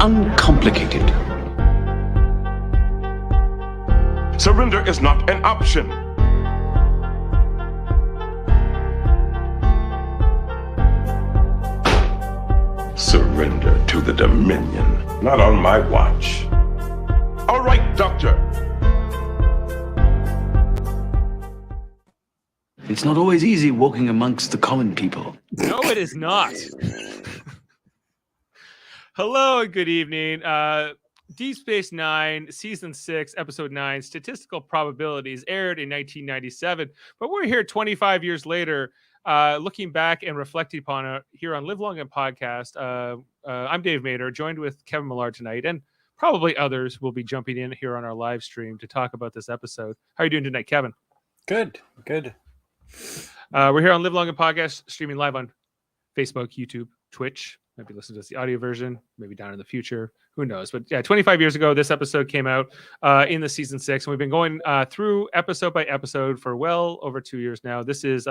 uncomplicated. Surrender is not an option. Surrender to the Dominion. Not on my watch. All right, Doctor. It's not always easy walking amongst the common people. No, it is not. Hello and good evening. Deep Space Nine, Season 6, Episode 9, Statistical Probabilities aired in 1997. But we're here 25 years later, looking back and reflecting upon it here on Live Long and Podcast. I'm Dave Mader, joined with Kevin Millard tonight, and probably others will be jumping in here on our live stream to talk about this episode. How are you doing tonight, Kevin? Good. We're here on Live Long and Podcast, streaming live on Facebook, YouTube, Twitch. Maybe listen to the audio version, maybe down in the future. Who knows? But yeah, 25 years ago, this episode came out in the season 6, and we've been going through episode by episode for well over 2 years now. This is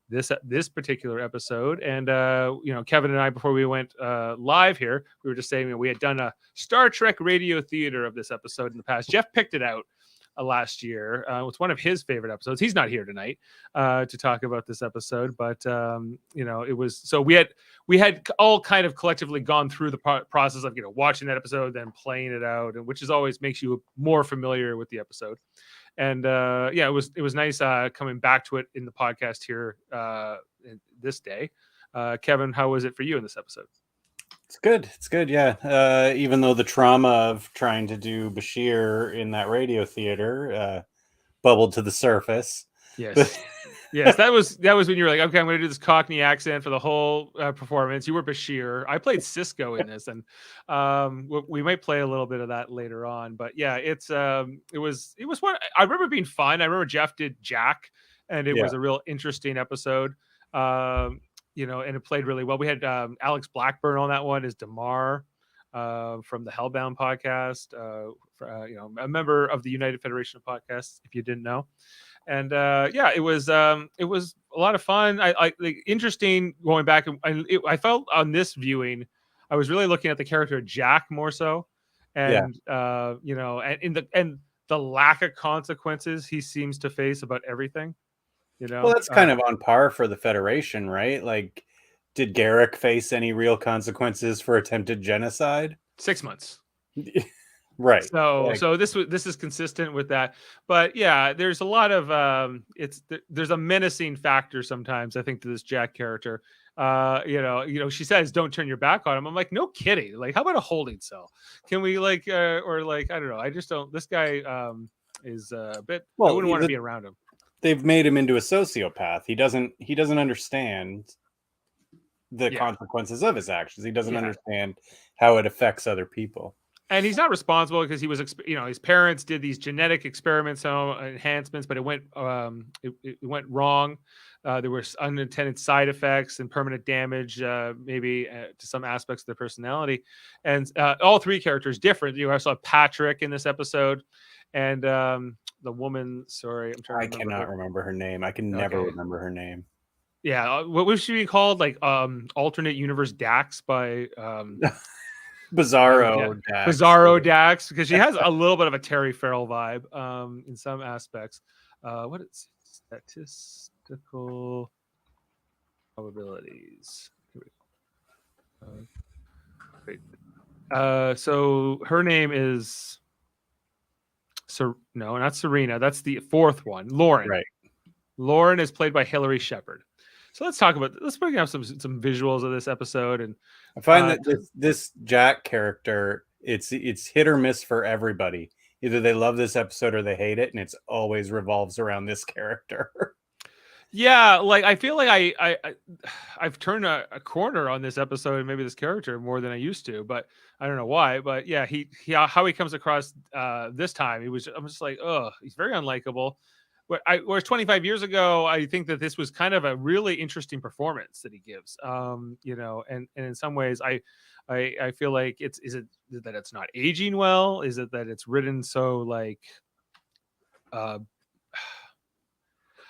this particular episode, and Kevin and I, before we went live here, we were just saying we had done a Star Trek radio theater of this episode in the past. Jeff picked it out last year. It's one of his favorite episodes. He's not here tonight to talk about this episode, but it was, so we had all kind of collectively gone through the process of watching that episode, then playing it out, and which is always makes you more familiar with the episode. And it was nice coming back to it in the podcast here this day. Kevin, how was it for you in this episode? It's good. Yeah. Even though the trauma of trying to do Bashir in that radio theater bubbled to the surface. Yes. Yes, that was when you were like, okay, I'm going to do this Cockney accent for the whole performance. You were Bashir. I played Cisco in this, and we might play a little bit of that later on. But yeah, it was one I remember being fun. I remember Jeff did Jack, and it was a real interesting episode. And it played really well. We had Alex Blackburn on that one as Damar from the Hellbound podcast, a member of the United Federation of Podcasts, if you didn't know. And it was a lot of fun. I interesting going back. I felt on this viewing, I was really looking at the character of Jack more so, and and the lack of consequences he seems to face about everything. Well, that's kind of on par for the Federation, right? Like, did Garrick face any real consequences for attempted genocide? 6 months. Right. So this is consistent with that. But yeah, there's a lot of there's a menacing factor sometimes, I think, to this Jack character. She says, don't turn your back on him. I'm like, no kidding. Like, how about a holding cell? Can we I don't know. I just don't, this guy is a bit, I wouldn't want to be around him. They've made him into a sociopath. He doesn't understand the consequences of his actions. He doesn't understand how it affects other people. And he's not responsible because he was, his parents did these genetic experiments on enhancements, but it went wrong. There were unintended side effects and permanent damage, maybe to some aspects of their personality. And all three characters different. You also have Patrick in this episode, and the woman. Sorry, I cannot remember her name. I can never remember her name. Yeah, what was she called? Like alternate universe Dax by Bizarro Dax. Bizarro Dax, because she has a little bit of a Terry Farrell vibe in some aspects. What is Statistical Probabilities? So her name is no, not Serena. That's the fourth one. Lauren. Right. Lauren is played by Hillary Shepard. So let's bring up some visuals of this episode. And I find that this Jack character, it's hit or miss for everybody. Either they love this episode or they hate it, and it's always revolves around this character. Yeah, like I feel like I've turned a corner on this episode and maybe this character more than I used to, but I don't know why. But yeah, he how he comes across this time, I'm just like, oh, he's very unlikable. Whereas 25 years ago, I think that this was kind of a really interesting performance that he gives. And in some ways, I feel like is it that it's not aging well? Is it that it's written so like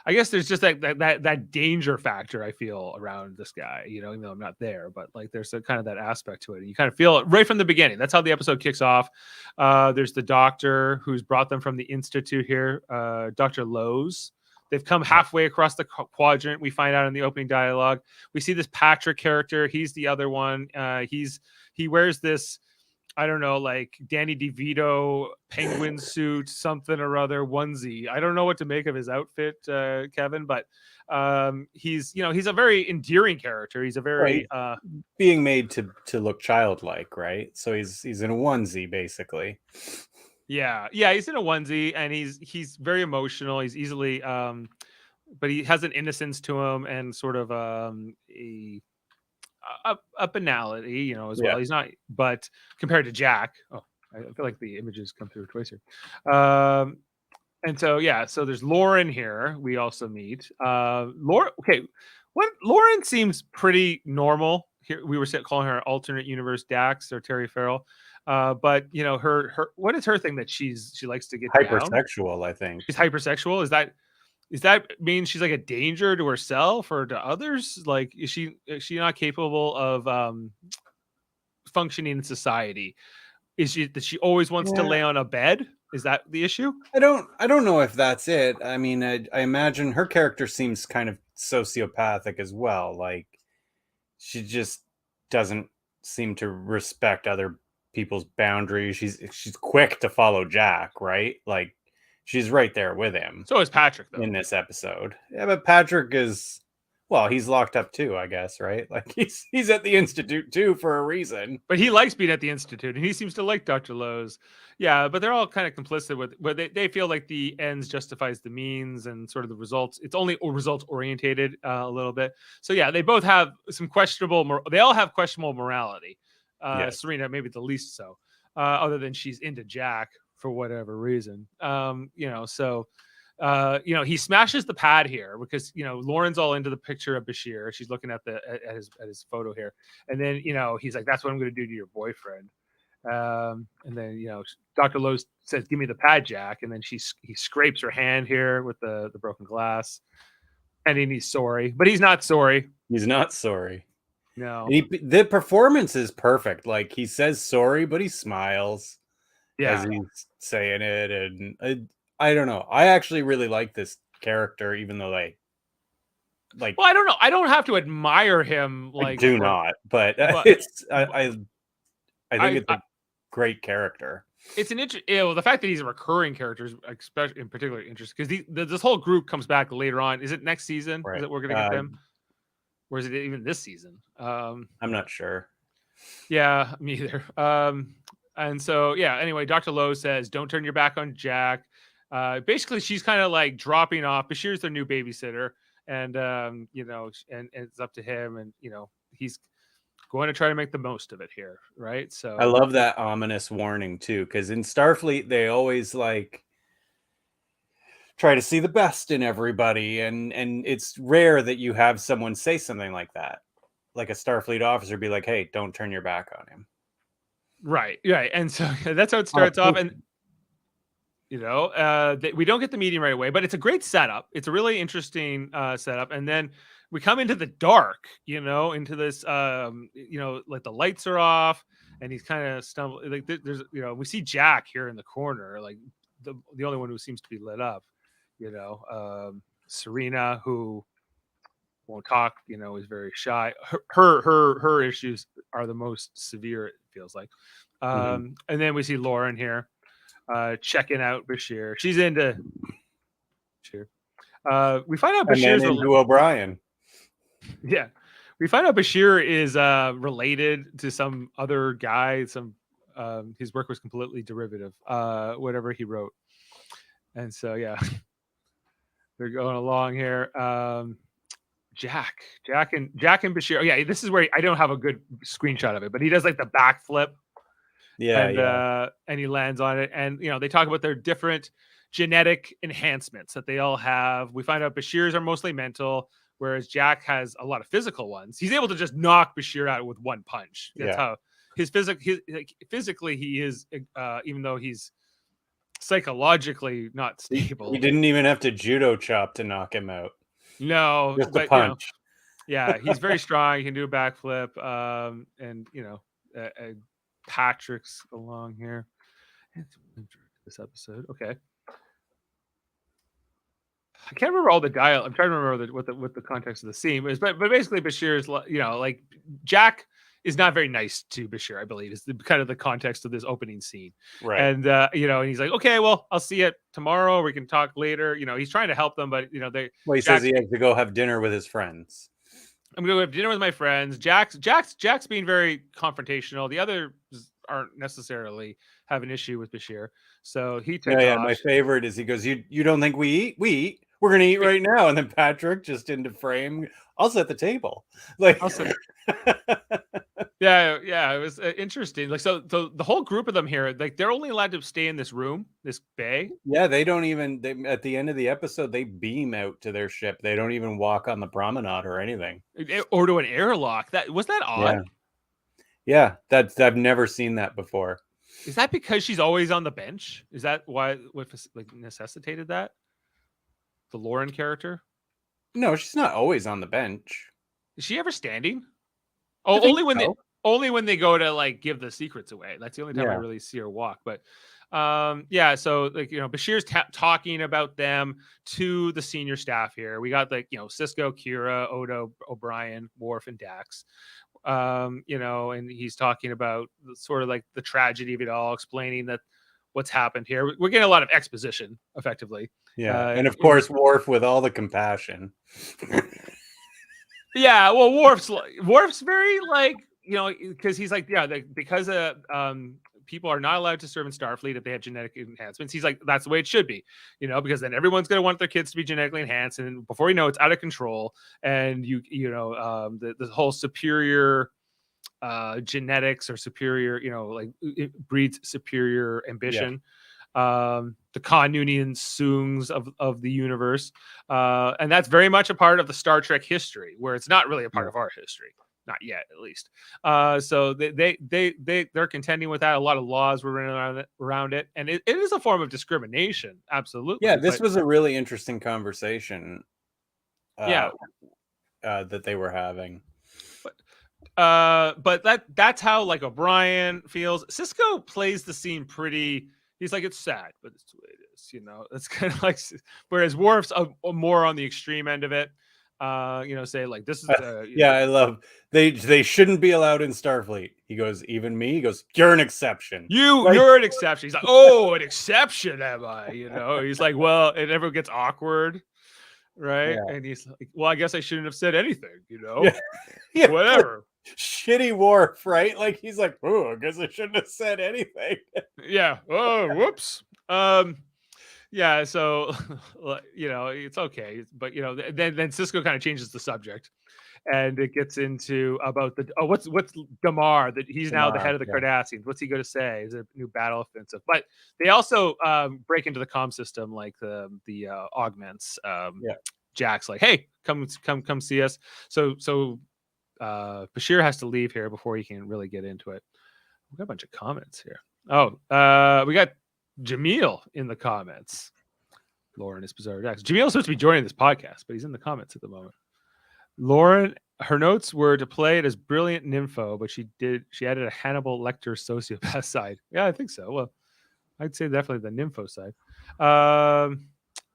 I guess there's just that danger factor I feel around this guy, even though I'm not there, but like there's a kind of that aspect to it. You kind of feel it right from the beginning. That's how the episode kicks off. There's the doctor who's brought them from the institute here, Dr. Lowe's. They've come halfway across the quadrant. We find out in the opening dialogue. We see this Patrick character. He's the other one. He wears this, I don't know, like Danny DeVito penguin suit, something or other onesie. I don't know what to make of his outfit, Kevin, but he's a very endearing character. He's a very being made to look childlike, right? So he's in a onesie basically. Yeah, he's in a onesie and he's very emotional. He's easily but he has an innocence to him and sort of a banality, as well. He's not, but compared to Jack, I feel like the images come through twice here. And so there's Lauren here. We also meet Lauren. Okay, Lauren seems pretty normal here. We were calling her alternate universe Dax or Terry Farrell. But her what is her thing that she likes to get hypersexual down? I think She's hypersexual. Is that mean she's like a danger to herself or to others? Like is she not capable of functioning in society? Is she that she always wants to lay on a bed? Is that the issue? I don't know if that's it. I mean, I imagine her character seems kind of sociopathic as well. Like she just doesn't seem to respect other people's boundaries. She's quick to follow Jack, right? Like she's right there with him. So is Patrick though in this episode. Yeah, but Patrick is, well, he's locked up too, I guess, right? Like he's at the institute too for a reason. But he likes being at the institute and he seems to like Dr. Lowe's. Yeah, but they're all kind of complicit with where they feel like the ends justifies the means and sort of the results. It's only results orientated a little bit. So yeah, they both have some questionable. They all have questionable morality. Yes. Serena maybe the least so, other than she's into Jack for whatever reason. He smashes the pad here because Lauren's all into the picture of Bashir. She's looking at his photo here, and then he's like, "That's what I'm going to do to your boyfriend." And then Dr. Lowe's says, "Give me the pad, Jack," and then he scrapes her hand here with the broken glass, and he's sorry, but he's not sorry. He's not sorry. No, the performance is perfect. Like he says sorry, but he smiles as he's saying it, and I don't know. I actually really like this character, even though like. Well, I don't know. I don't have to admire him. Like, I do not, but it's I think it's a great character. It's an the fact that he's a recurring character is especially in particular interesting because this whole group comes back later on. Is it next season? Right. Is it we're gonna get them? Or is it even this season? I'm not sure. Yeah, me either. And so anyway, Dr. Lowe says, "Don't turn your back on Jack." Basically, she's kind of like dropping off. Bashir's their new babysitter, and and it's up to him, and he's going to try to make the most of it here, right? So I love that ominous warning too, because in Starfleet they always like try to see the best in everybody, and it's rare that you have someone say something like that, like a Starfleet officer be like, "Hey, don't turn your back on him." Right, and so that's how it starts off, and we don't get the meeting right away, but it's a great setup. It's a really interesting setup, and then we come into the dark, into this, like the lights are off, and he's kind of stumbling. Like there's, we see Jack here in the corner, like the only one who seems to be lit up. Serena, who won't talk, is very shy. Her issues are the most severe, it feels like. And then we see Lauren here, checking out Bashir. She's into Bashir. We find out Bashir's into O'Brien. Yeah, we find out Bashir is related to some other guy. His work was completely derivative, whatever he wrote. And so they're going along here. Jack and Bashir. Oh, yeah, this is where I don't have a good screenshot of it, but he does like the backflip. And he lands on it. And they talk about their different genetic enhancements that they all have. We find out Bashir's are mostly mental, whereas Jack has a lot of physical ones. He's able to just knock Bashir out with one punch. That's how physically he is, even though he's psychologically not stable. He didn't even have to judo chop to knock him out. No, Just a but punch. yeah, he's very strong. He can do a backflip. And Patrick's along here. This episode, okay. I can't remember all the dial. I'm trying to remember what the context of the scene is, but basically Bashir's, like Jack is not very nice to Bashir, I believe, is kind of the context of this opening scene. Right. And and he's like, okay, well, I'll see you tomorrow. We can talk later. He's trying to help them, but he says he has to go have dinner with his friends. I'm gonna go have dinner with my friends. Jack's being very confrontational. The others aren't necessarily have an issue with Bashir, so he takes off. My favorite is he goes, "You don't think we eat? We eat. We're gonna eat right now." And then Patrick, just into frame, I'll set the table. Like, yeah, it was interesting. Like, so the whole group of them here, like, they're only allowed to stay in this room, this bay. Yeah, they don't even. At the end of the episode, they beam out to their ship. They don't even walk on the promenade or anything, or to an airlock. That odd. Yeah, I've never seen that before. Is that because she's always on the bench? Is that why what necessitated that? The Lauren character? No, she's not always on the bench. Is she ever standing? Oh, only when they go to like give the secrets away. That's the only time I really see her walk. But so Bashir's talking about them to the senior staff here. We got Cisco, Kira, Odo, O'Brien, Worf, and Dax. And he's talking about sort of like the tragedy of it all, explaining that what's happened here. We're getting a lot of exposition, effectively. Yeah, and of course Worf with all the compassion. Yeah, well, Worf's very because he's like, because people are not allowed to serve in Starfleet if they have genetic enhancements. He's like, that's the way it should be, because then everyone's going to want their kids to be genetically enhanced, and before you know it's out of control, and the whole superior genetics or superior, it breeds superior ambition. The Kanunian Soongs of the universe, and that's very much a part of the Star Trek history, where it's not really a part of our history. Not yet, at least. So they're contending with that. A lot of laws were running around it, and it is a form of discrimination. Absolutely. Yeah, this was a really interesting conversation. That they were having. But that's how like O'Brien feels. Cisco plays the scene pretty. He's like, it's sad, but it's the way it is. It's kind of like. Whereas Worf's more on the extreme end of it. Say like this is I love they shouldn't be allowed in Starfleet. He goes, even me. He goes, you're an exception. You're an exception. He's like, oh, an exception, am I? He's like, well, it never gets awkward, right? Yeah. And he's like, well, I guess I shouldn't have said anything. Yeah. Whatever. Shitty Worf, right? Like he's like, oh, I guess I shouldn't have said anything. Yeah. Oh, whoops. Yeah, so it's okay, but then Cisco kind of changes the subject, and it gets into about what's Damar, that he's now the head of the Cardassians. What's he going to say? Is it a new battle offensive? But they also break into the comm system, like the augments. Jack's like, hey, come see us. So Bashir has to leave here before he can really get into it. We got a bunch of comments here. We got Jaemeel in the comments. Lauren is bizarre. Jaemeel's supposed to be joining this podcast, but he's in the comments at the moment. Lauren, her notes were to play it as brilliant nympho, but she added a Hannibal Lecter sociopath side. Yeah, I think so. Well, I'd say definitely the nympho side.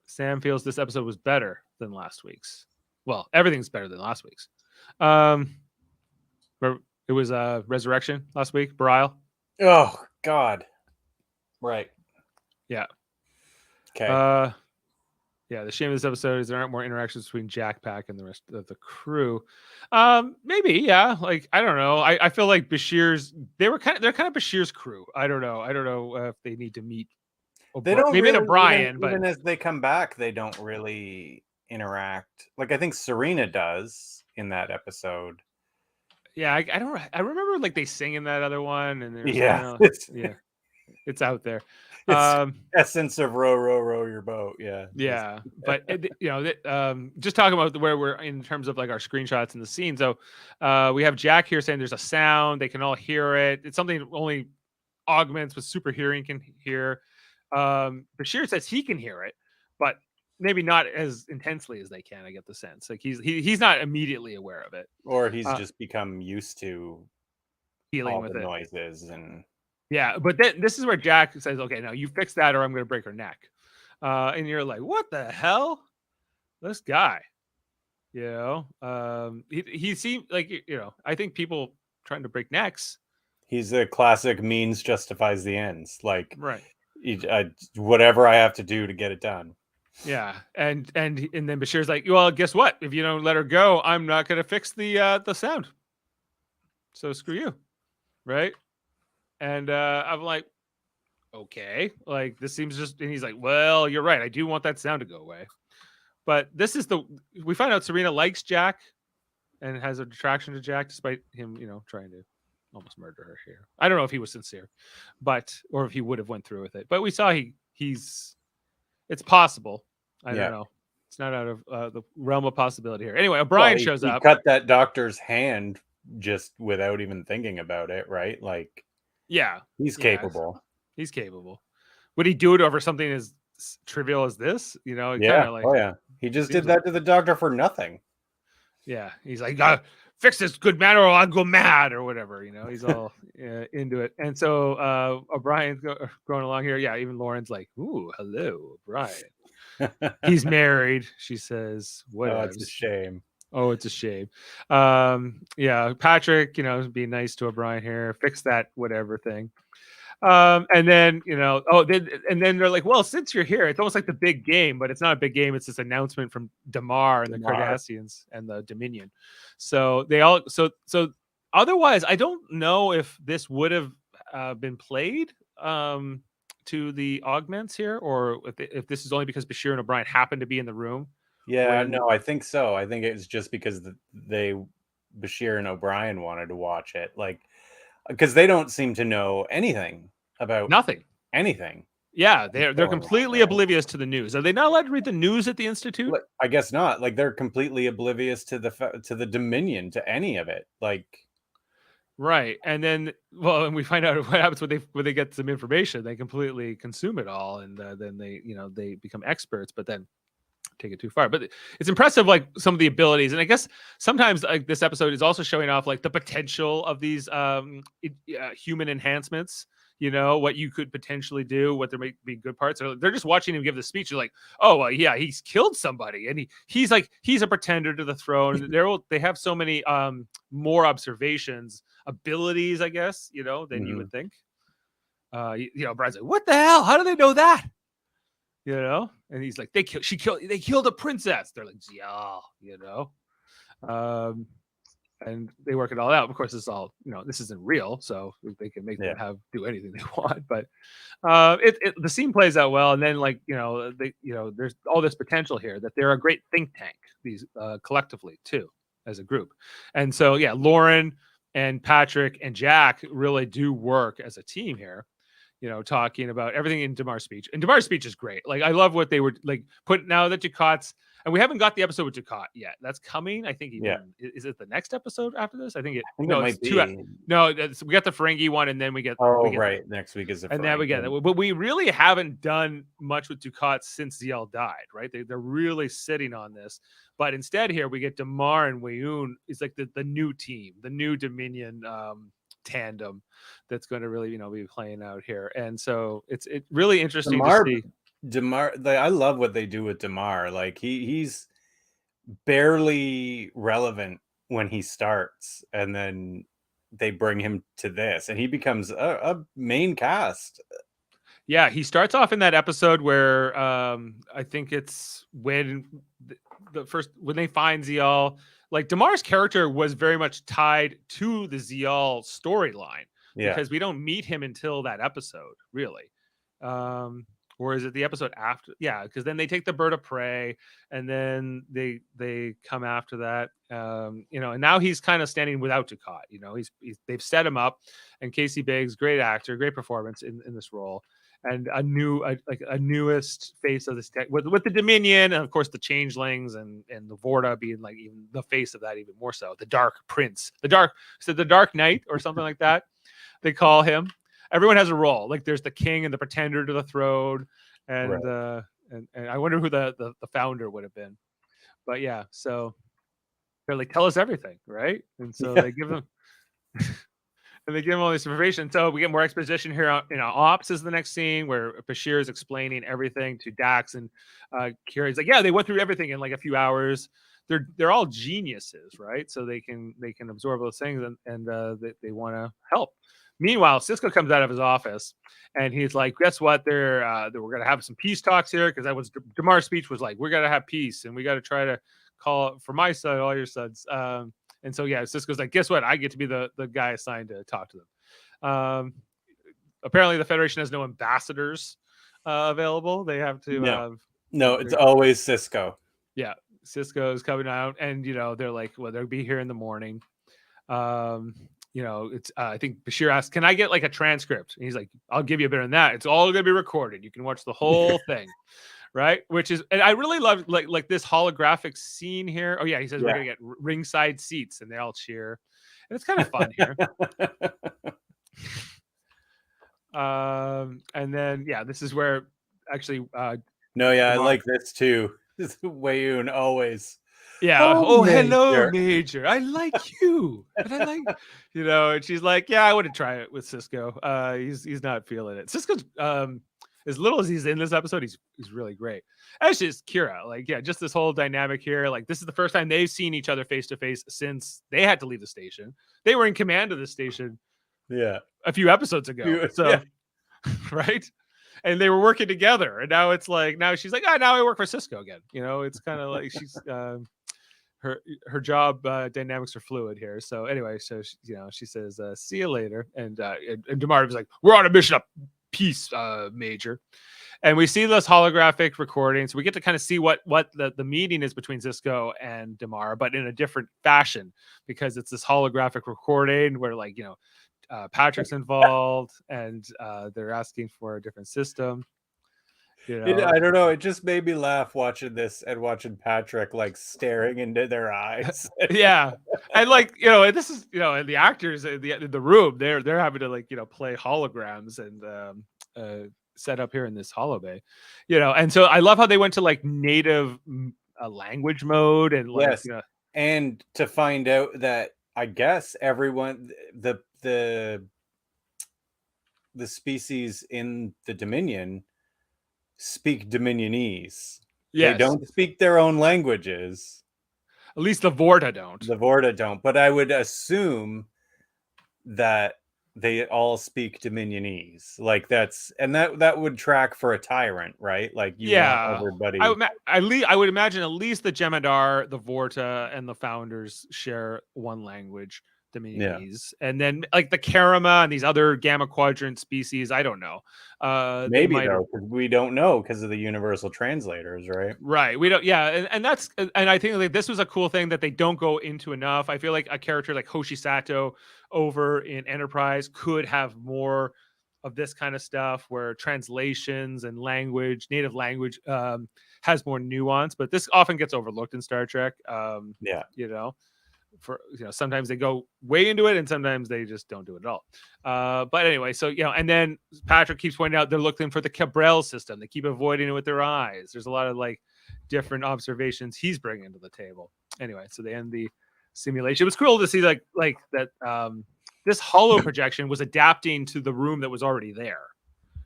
Sam feels this episode was better than last week's. Well, everything's better than last week's. It was Resurrection last week. Burial. Oh God. Right. Yeah. Okay. Yeah. The shame of this episode is there aren't more interactions between Jack Pack and the rest of the crew. Maybe. Yeah. Like I don't know. I feel like they're kind of Bashir's crew. I don't know if they need to meet. They don't. Maybe really, O'Brien, but even as they come back, they don't really interact. Like I think Serena does in that episode. Yeah, I remember like they sing in that other one, and it's out there. It's essence of row your boat. Yeah, but just talking about where we're in terms of like our screenshots and the scene. So we have Jack here saying there's a sound, they can all hear it. It's something only augments with super hearing can hear. Bashir says he can hear it, but maybe not as intensely as they can. I get the sense like he's not immediately aware of it, Or he's just become used to dealing all with the it. noises and Yeah, but then this is where Jack says, "Okay, now you fix that, or I'm going to break her neck." And you're like, "What the hell? This guy." He seemed like I think people trying to break necks. he's a classic means justifies the ends. Like Right. whatever I have to do to get it done. Yeah, and then Bashir's like, well, guess what? If you don't let her go, I'm not going to fix the sound. So screw you, right? And I'm like, okay, like this seems just. And he's like, well, you're right. I do want that sound to go away. But this is we find out Serena likes Jack and has an attraction to Jack, despite him, trying to almost murder her here. I don't know if he was sincere, or if he would have went through with it. But we saw he's. It's possible. I don't know. It's not out of the realm of possibility here. Anyway, O'Brien shows up. Cut that doctor's hand just without even thinking about it, right? Like, yeah, he's capable. He's capable. Would he do it over something as trivial as this? Yeah. He just did that to the doctor for nothing. Yeah, he's like, fix this, good man, or I'll go mad, or whatever. He's all into it. And so O'Brien's going along here. Yeah, even Lauren's like, ooh, hello, O'Brien. He's married, she says. Whatever. Oh, it's a shame. Oh, it's a shame. Yeah, Patrick, being nice to O'Brien here, fix that whatever thing. And then and then they're like, well, since you're here, it's almost like the big game, but it's not a big game. It's this announcement from Damar and the Cardassians and the Dominion. So they all so otherwise, I don't know if this would have been played to the augments here, or if this is only because Bashir and O'Brien happened to be in the room. Yeah, no, I think so. I think it was just because Bashir and O'Brien wanted to watch it, like, because they don't seem to know anything about anything. Yeah, they're completely oblivious to the news. Are they not allowed to read the news at the Institute? I guess not. Like, they're completely oblivious to the Dominion, to any of it. Like, right. And then, and we find out what happens when they get some information. They completely consume it all, and then they become experts. But then take it too far. But it's impressive, like some of the abilities, and I guess sometimes like this episode is also showing off like the potential of these human enhancements. What you could potentially do, what there might be good parts. Or they're just watching him give the speech. You're like, oh well, yeah, he's killed somebody, and he's a pretender to the throne. They have so many more observations, abilities, I guess, than you would think. Brian's like, what the hell? How do they know that? And he's like, they killed a princess. They're like, yeah, and they work it all out. Of course, it's all, this isn't real, so they can make them do anything they want. But the scene plays out well, and then there's all this potential here that they're a great think tank, these collectively too, as a group. And so Lauren and Patrick and Jack really do work as a team here. Talking about everything in Damar's speech. And Damar's speech is great. Like, I love what they were like put now that Ducat's, and we haven't got the episode with Ducat yet. That's coming. I think. Is it the next episode after this? I think it might be. We got the Ferengi one, and then we get. Next week is the Ferengi. And then we get it. But we really haven't done much with Ducat since Ziel died, right? They're really sitting on this. But instead here we get Damar and Weyoun. It's like the new team, the new Dominion tandem that's going to really be playing out here. And so it's really interesting to see Damar. I love what they do with Damar. Like, he's barely relevant when he starts, and then they bring him to this, and he becomes a main cast. Yeah, he starts off in that episode where I think it's when when they find Ziel. Like, Damar's character was very much tied to the Ziel storyline, because we don't meet him until that episode, really. Or is it the episode after? Yeah, because then they take the bird of prey, and then they come after that. And now he's kind of standing without Ducat. They've set him up, and Casey Biggs, great actor, great performance in this role. And a newest face of this tech with the Dominion, and of course the Changelings, and the Vorta being like even the face of that even more so. The Dark Prince, the Dark Knight, or something like that. They call him. everyone has a role. Like there's the king and the pretender to the throne, and Right. and I wonder who the founder would have been. But yeah, so they're like, tell us everything, right? And so Yeah. they give them and they give him all this information. So we get more exposition here. Ops is the next scene where Bashir is explaining everything to Dax, and Kira's like, yeah, they went through everything in like a few hours. They're all geniuses, right? So they can absorb those things, and they want to help. Meanwhile, Cisco comes out of his office, and he's like, "Guess what? We're gonna have some peace talks here because that was Damar's speech was like, we're gonna have peace, and we got to try to call for my son, all your sons." And so yeah, Cisco's like, guess what? I get to be the guy assigned to talk to them. Apparently, the Federation has no ambassadors available. They have to. No. No, it's always Cisco. Yeah, Cisco is coming out, and they're like, well, they'll be here in the morning. It's I think Bashir asked, "Can I get like a transcript?" And he's like, "I'll give you a bit of that. It's all going to be recorded. You can watch the whole thing." Right, which is, and I really love like this holographic scene here. Oh yeah, he says we're gonna get ringside seats, and they all cheer, and it's kind of fun here. And then yeah, this is where actually. No, yeah, I like this too. This is Wayoon always. Yeah. Oh, hello, Major. Major. I like you, but I like, and she's like, yeah, I want to try it with Cisco. He's not feeling it. Cisco's as little as he's in this episode, he's really great. As just Kira, like, yeah, just this whole dynamic here. Like, this is the first time they've seen each other face to face since they had to leave the station. They were in command of the station, a few episoher ago. So, right, and they were working together, and now it's like she's like, now I work for Cisco again. It's kind of like she's her job dynamics are fluid here. So anyway, so she says, "See you later," and Damar was like, "We're on a mission of peace, Major." And we see this holographic recording, so we get to kind of see what the meeting is between Cisco and Damar, but in a different fashion because it's this holographic recording where Patrick's involved, and they're asking for a different system. I don't know. It just made me laugh watching this and watching Patrick like staring into their eyes. Yeah, and this is and the actors in the room they're having to play holograms and set up here in this holo bay, and so I love how they went to like native language mode and and to find out that I guess everyone the species in the Dominion speak Dominionese. Yes. They don't speak their own languages. At least the Vorta don't. The Vorta don't, but I would assume that they all speak Dominionese. Like that would track for a tyrant, right? Like want everybody. I would imagine at least the Jem'Hadar, the Vorta, and the Founders share one language, Dominionese, and then like the Karama and these other Gamma Quadrant species. I don't know. Maybe though, because we don't know because of the universal translators, right? Right. We don't. Yeah, and that's and I think like this was a cool thing that they don't go into enough. I feel like a character like Hoshi Sato over in Enterprise could have more of this kind of stuff where translations and native language has more nuance, but this often gets overlooked in Star Trek. Sometimes they go way into it and sometimes they just don't do it at all. But anyway, so and then Patrick keeps pointing out they're looking for the Cabral system. They keep avoiding it with their eyes. There's a lot of like different observations he's bringing to the table. Anyway, so they end the simulation. It was cool to see like that this holo projection was adapting to the room that was already there.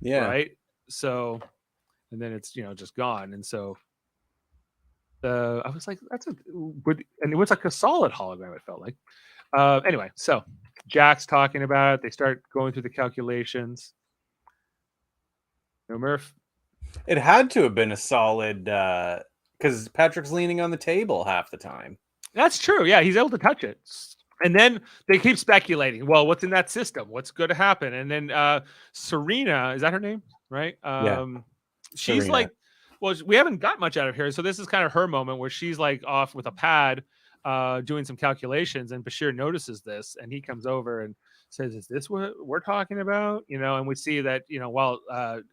Yeah. Right. So, and then it's just gone, and so I was like, and it was like a solid hologram. It felt like. Anyway, so Jack's talking about it. They start going through the calculations. No, Murph. It had to have been a solid because Patrick's leaning on the table half the time. That's true. Yeah, he's able to touch it. And then they keep speculating. Well, what's in that system? What's going to happen? And then Serena, is that her name? Right? She's Serena. Like, well, we haven't got much out of her. So this is kind of her moment where she's like off with a pad doing some calculations. And Bashir notices this and he comes over and says, is this what we're talking about? And we see that, while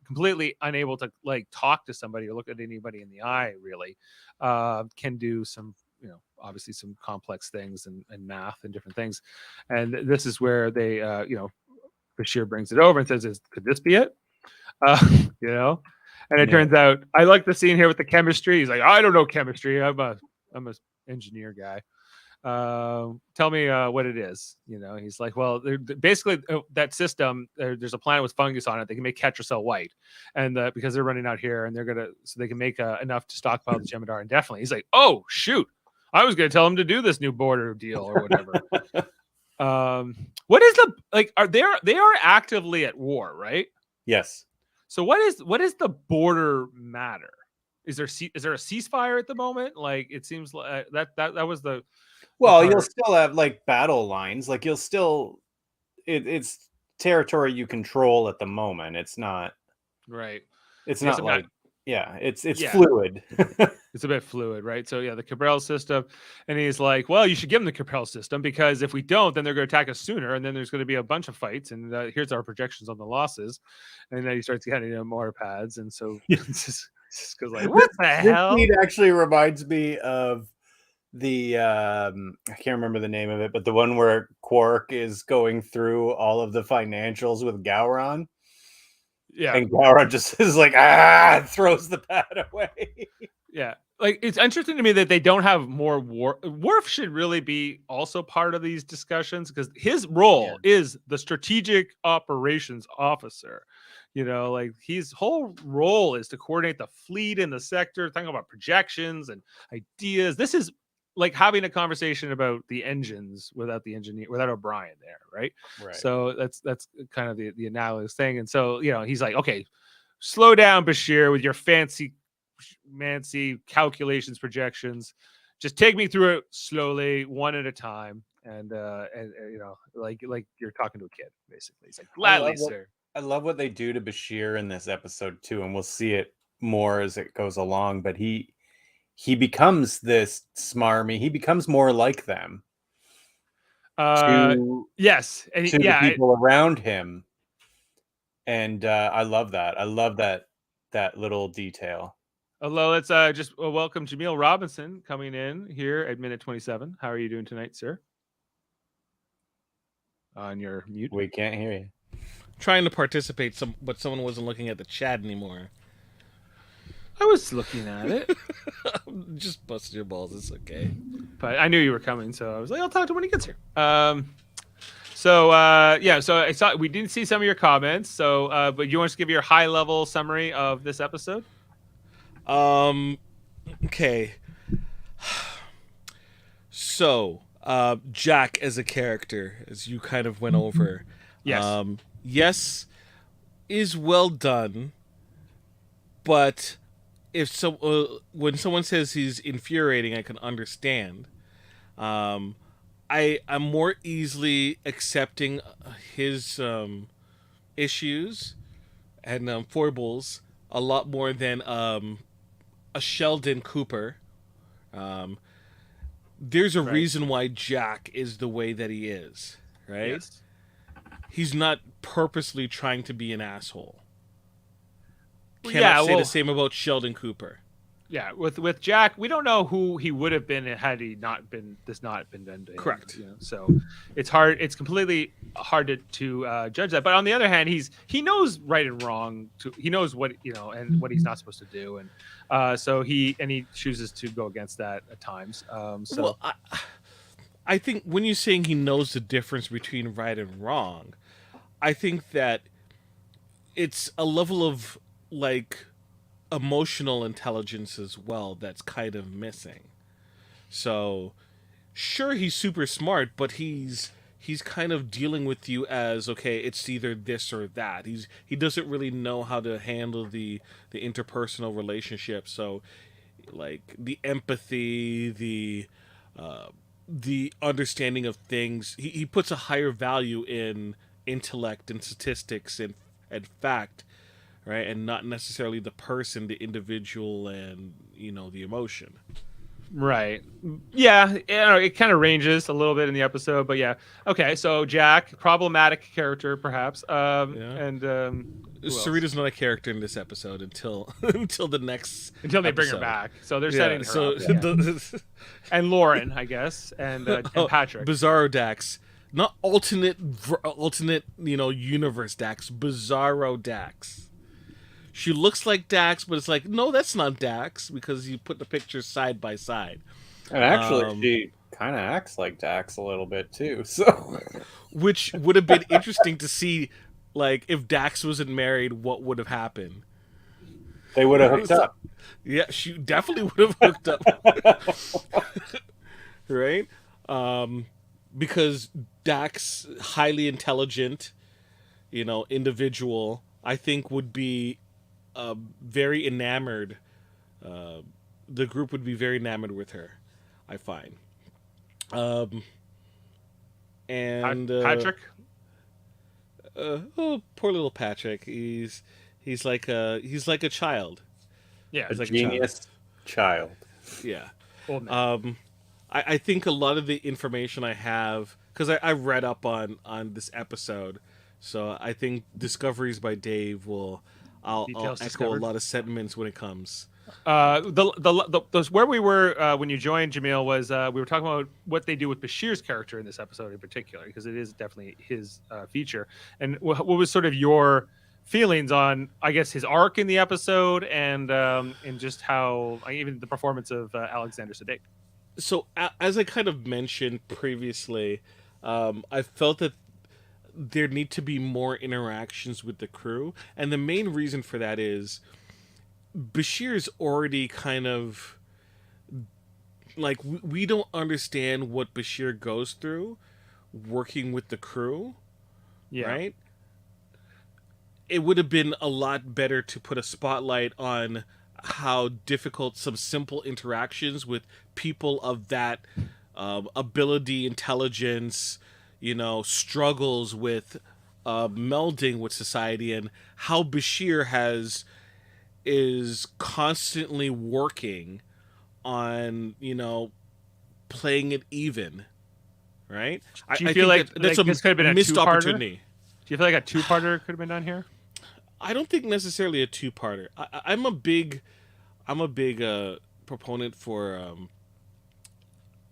completely unable to like talk to somebody or look at anybody in the eye, really can do some, obviously some complex things and math and different things. And this is where they, Bashir brings it over and says, "Could this be it?" You know, and it Yeah. turns out I like the scene here with the chemistry. He's like, "I don't know chemistry. I'm a engineer guy. Tell me what it is." You know, he's like, "Well, basically that system. There's a planet with fungus on it. They can make Ketracel white, and because they're running out here, and so they can make enough to stockpile the Jem'Hadar indefinitely." He's like, "Oh shoot, I was going to tell him to do this new border deal or whatever." What is they are actively at war, right? Yes. So what is the border matter? Is there a ceasefire at the moment? Like it seems like that was the Well, part. you'll still have like battle lines. Like you'll still, it's territory you control at the moment. It's not. Right. It's Yes, not like. It's Yeah. fluid. It's a bit fluid, right? So yeah, the Cabral system, and he's like, "Well, you should give them the Cabral system because if we don't, then they're going to attack us sooner, and then there's going to be a bunch of fights. And here's our projections on the losses." And then he starts getting more pads, and so it's just because like, what the hell? This scene actually reminds me of the I can't remember the name of it, but the one where Quark is going through all of the financials with Gowron. Yeah, and Gowron just is like throws the pad away. Yeah, like it's interesting to me that they don't have more Worf should really be also part of these discussions because his role is the strategic operations officer. You know, like his whole role is to coordinate the fleet in the sector, talking about projections and ideas. This is like having a conversation about the engines without the engineer, without O'Brien there, right? So that's kind of the analogous thing. And so, you know, he's like, okay, slow down, Bashir, with your fancy calculations, projections. Just take me through it slowly, one at a time. And you know, like you're talking to a kid, basically. He's like, gladly, sir. I love what they do to Bashir in this episode too, and we'll see it more as it goes along. But he becomes this smarmy. He becomes more like them. Yes, and to the people around him, and I love that. I love that little detail. Hello, let's just welcome Jaemeel Robinson coming in here at minute 27. How are you doing tonight, sir? On your mute. We can't hear you. Trying to participate, but someone wasn't looking at the chat anymore. I was looking at it. Just busted your balls. It's okay. But I knew you were coming, so I was like, I'll talk to him when he gets here. So I saw we didn't see some of your comments. So, but you want to give your high level summary of this episode? Okay. So, Jack as a character, as you kind of went over, yes, is well done, but when someone says he's infuriating, I can understand. I'm more easily accepting his issues and foibles a lot more than a Sheldon Cooper. There's a reason why Jack is the way that he is, right? Yes. He's not purposely trying to be an asshole. Cannot say the same about Sheldon Cooper. Yeah, with Jack, we don't know who he would have been had he not been done to him. Correct. You know? So it's hard. It's completely hard to judge that. But on the other hand, he knows right and wrong. He knows what and what he's not supposed to do, and so he chooses to go against that at times. Well, I think when you're saying he knows the difference between right and wrong, I think that it's a level of like emotional intelligence as well that's kind of missing. So sure, he's super smart, but he's kind of dealing with you as, okay, it's either this or that. He doesn't really know how to handle the interpersonal relationship. So like the empathy, the understanding of things, he puts a higher value in intellect and statistics and fact, right? And not necessarily the person, the individual, and the emotion. Right. Yeah. It kind of ranges a little bit in the episode, but yeah. Okay. So Jack, problematic character, perhaps. And Sarita's not a character in this episode until the next until they bring episode. her back. So they're setting her up. So And Lauren, I guess, and Patrick. Bizarro Dax. not alternate, universe Dax, Bizarro Dax. She looks like Dax, but it's like, no, that's not Dax because you put the pictures side by side. And actually, she kind of acts like Dax a little bit too. So, which would have been interesting to see, like if Dax wasn't married, what would have happened? They would have hooked up. Yeah, she definitely would have hooked up. Right? Because Dax, highly intelligent, individual, I think would be very enamored. The group would be very enamored with her, I find. And Patrick? Oh, poor little Patrick. He's like a child. Yeah. A like genius child. Yeah. Old man. I think a lot of the information I have, because I read up on this episode, so I think Discoveries by Dave I'll Details echo discovered. a lot of sentiments when it comes. Those where we were when you joined, Jaemeel, was we were talking about what they do with Bashir's character in this episode in particular, because it is definitely his feature. And what was sort of your feelings on, I guess, his arc in the episode and just how even the performance of Alexander Siddig? So as I kind of mentioned previously, I felt that there need to be more interactions with the crew, and the main reason for that is Bashir's already kind of like we don't understand what Bashir goes through working with the crew, right? It would have been a lot better to put a spotlight on how difficult some simple interactions with people of that ability, intelligence, struggles with melding with society, and how Bashir is constantly working on playing it even, right? Do you I feel think like that's this could have been a missed two-parter? opportunity? Do you feel like a two-parter could have been done here? I don't think necessarily a two-parter. I'm a big proponent for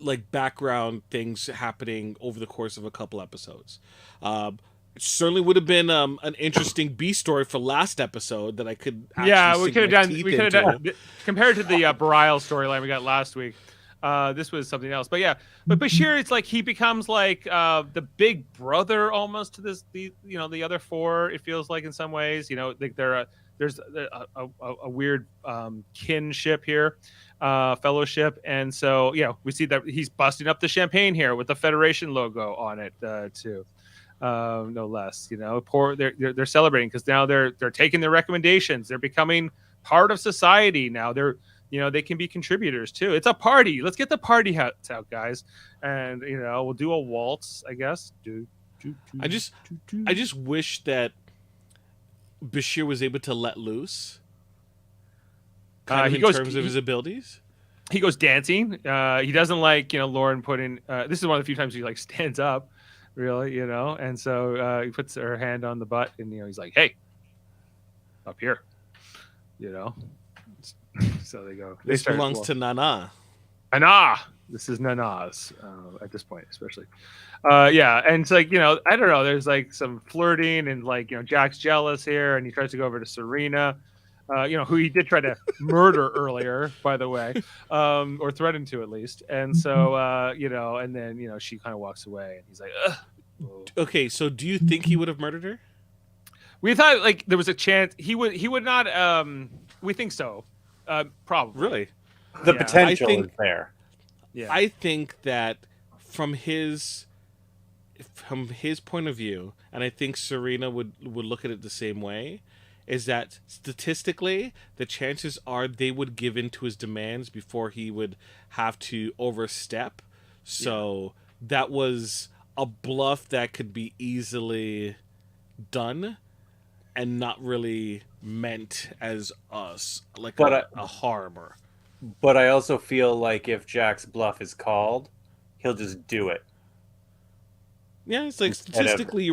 like background things happening over the course of a couple episodes. It certainly would have been an interesting B story for last episode that I could We could have done compared to the Bareil storyline we got last week. This was something else, but Bashir, it's like he becomes like the big brother almost to the other four. It feels like in some ways, like there's a weird kinship here, fellowship, and so we see that he's busting up the champagne here with the Federation logo on it too. No less, they're celebrating because now they're taking their recommendations. They're becoming part of society now. They can be contributors too. It's a party. Let's get the party hats out, guys, and we'll do a waltz, I guess. I just wish that Bashir was able to let loose. In terms of his abilities. He goes dancing. He doesn't like Lauren putting. This is one of the few times he like stands up. Really, and so he puts her hand on the butt, and he's like, "Hey, up here," So they go. This belongs to Nana. Nana. This is Nana's at this point, especially. And it's like I don't know. There's like some flirting, and like Jack's jealous here, and he tries to go over to Serena, who he did try to murder earlier, by the way, or threaten to at least. And so and then she kind of walks away, and he's like, ugh. Okay, so do you think he would have murdered her? We thought like there was a chance he would not. We think so. Probably. Really? The potential is there. Yeah. I think that from his point of view, and I think Serena would look at it the same way, is that statistically the chances are they would give in to his demands before he would have to overstep. So that was a bluff that could be easily done and not really meant as a harm. But I also feel like if Jack's bluff is called, he'll just do it. Yeah, it's like statistically he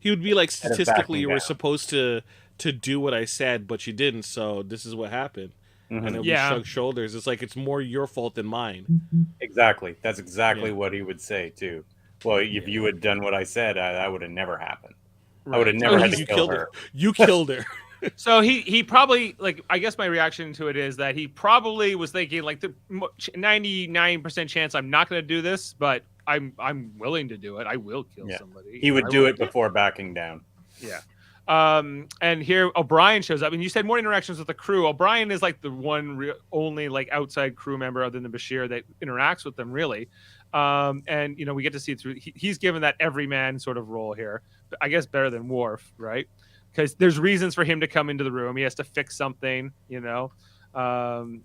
would be like statistically you were supposed to do what I said, but you didn't, so this is what happened. Mm-hmm. And we shrug shoulders. It's like it's more your fault than mine. Exactly. That's exactly what he would say too. Well, if you had done what I said, that would have never happened. I would have Right. never had you to kill killed her. You killed her. So he probably, like, I guess my reaction to it is that he probably was thinking, like, the 99% chance I'm not going to do this, but I'm willing to do it. I will kill somebody. He would do it before backing down. Yeah. And here O'Brien shows up, and you said more interactions with the crew. O'Brien is like the one only like outside crew member other than Bashir that interacts with them, really. And you know, we get to see it through. He's given that everyman sort of role here, I guess better than Worf, right? Because there's reasons for him to come into the room. He has to fix something, you know, and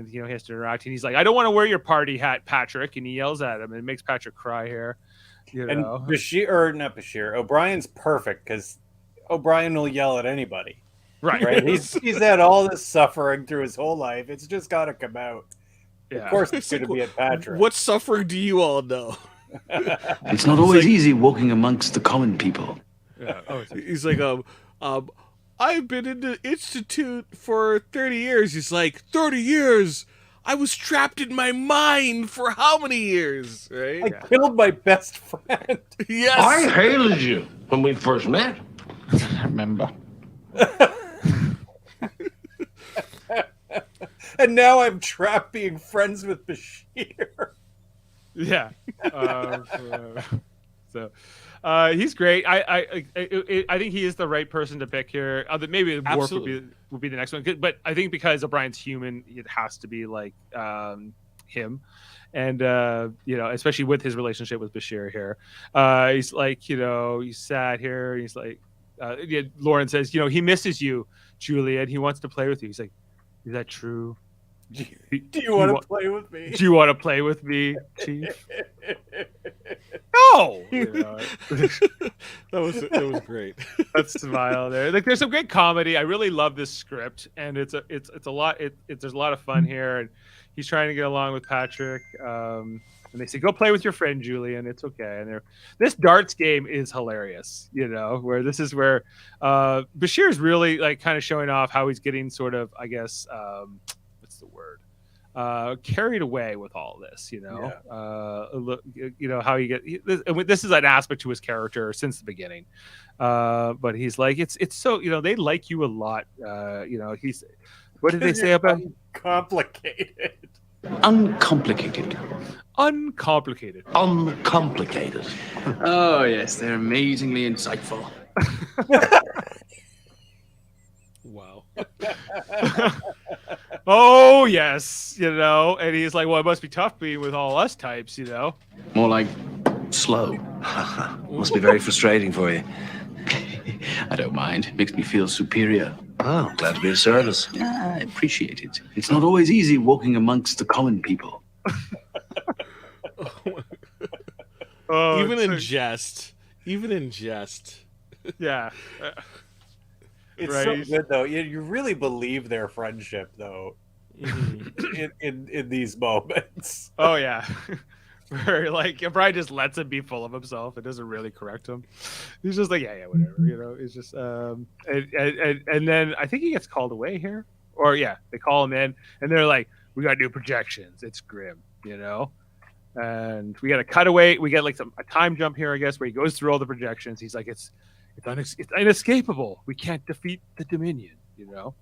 you know, he has to interact. And he's like, "I don't want to wear your party hat, Patrick," and he yells at him, and it makes Patrick cry here. You know, And Bashir, or not Bashir, O'Brien's perfect because O'Brien will yell at anybody. Right? He's had all this suffering through his whole life. It's just got to come out. Yeah. Of course, it's going to be at Patrick. What suffering do you all know? It's not always easy walking amongst the common people. Yeah. Oh, He's like, I've been in the institute for 30 years. He's like, 30 years? I was trapped in my mind for how many years? Right? I killed my best friend. Yes. I hated you when we first met. I remember. And now I'm trapped being friends with Bashir. Yeah. So he's great. I think he is the right person to pick here. Maybe Worf would be the next one, but I think because O'Brien's human, it has to be like him. And you know, especially with his relationship with Bashir here, he's like, you know, he's sad here. He's like, Lauren says, you know, he misses you, Julia, and he wants to play with you. He's like, is that true? Do you want to play with me? Do you want to play with me, Chief? No. You know, that was great. that smile there. Like, there's some great comedy. I really love this script, and it's a lot. There's a lot of fun here, and he's trying to get along with Patrick. And they say, "Go play with your friend Julian. It's okay." And this darts game is hilarious. You know, where this is where Bashir is really like kind of showing off how he's getting sort of, I guess, what's the word? Carried away with all this, you know. You know how this is an aspect to his character since the beginning. But he's like, it's so, you know, they like you a lot. You know, what did they say about complicated? Uncomplicated. Uncomplicated. Uncomplicated. Oh, yes, they're amazingly insightful. Wow. Oh, yes, you know. And he's like, well, it must be tough being with all us types, you know. More like slow. Must be very frustrating for you. I don't mind. Makes me feel superior. Oh, glad to be of service. I appreciate it. It's not always easy walking amongst the common people. Even in jest. Yeah. It's Right. so good though. You really believe their friendship though. in these moments. Oh, yeah. Where like Brian just lets him be full of himself. It doesn't really correct him. He's just like, yeah, whatever. You know, it's just and then I think he gets called away here. Or yeah, they call him in and they're like, we got new projections. It's grim, you know? And we got a cutaway. We get like a time jump here, I guess, where he goes through all the projections. He's like, it's inescapable. We can't defeat the Dominion, you know?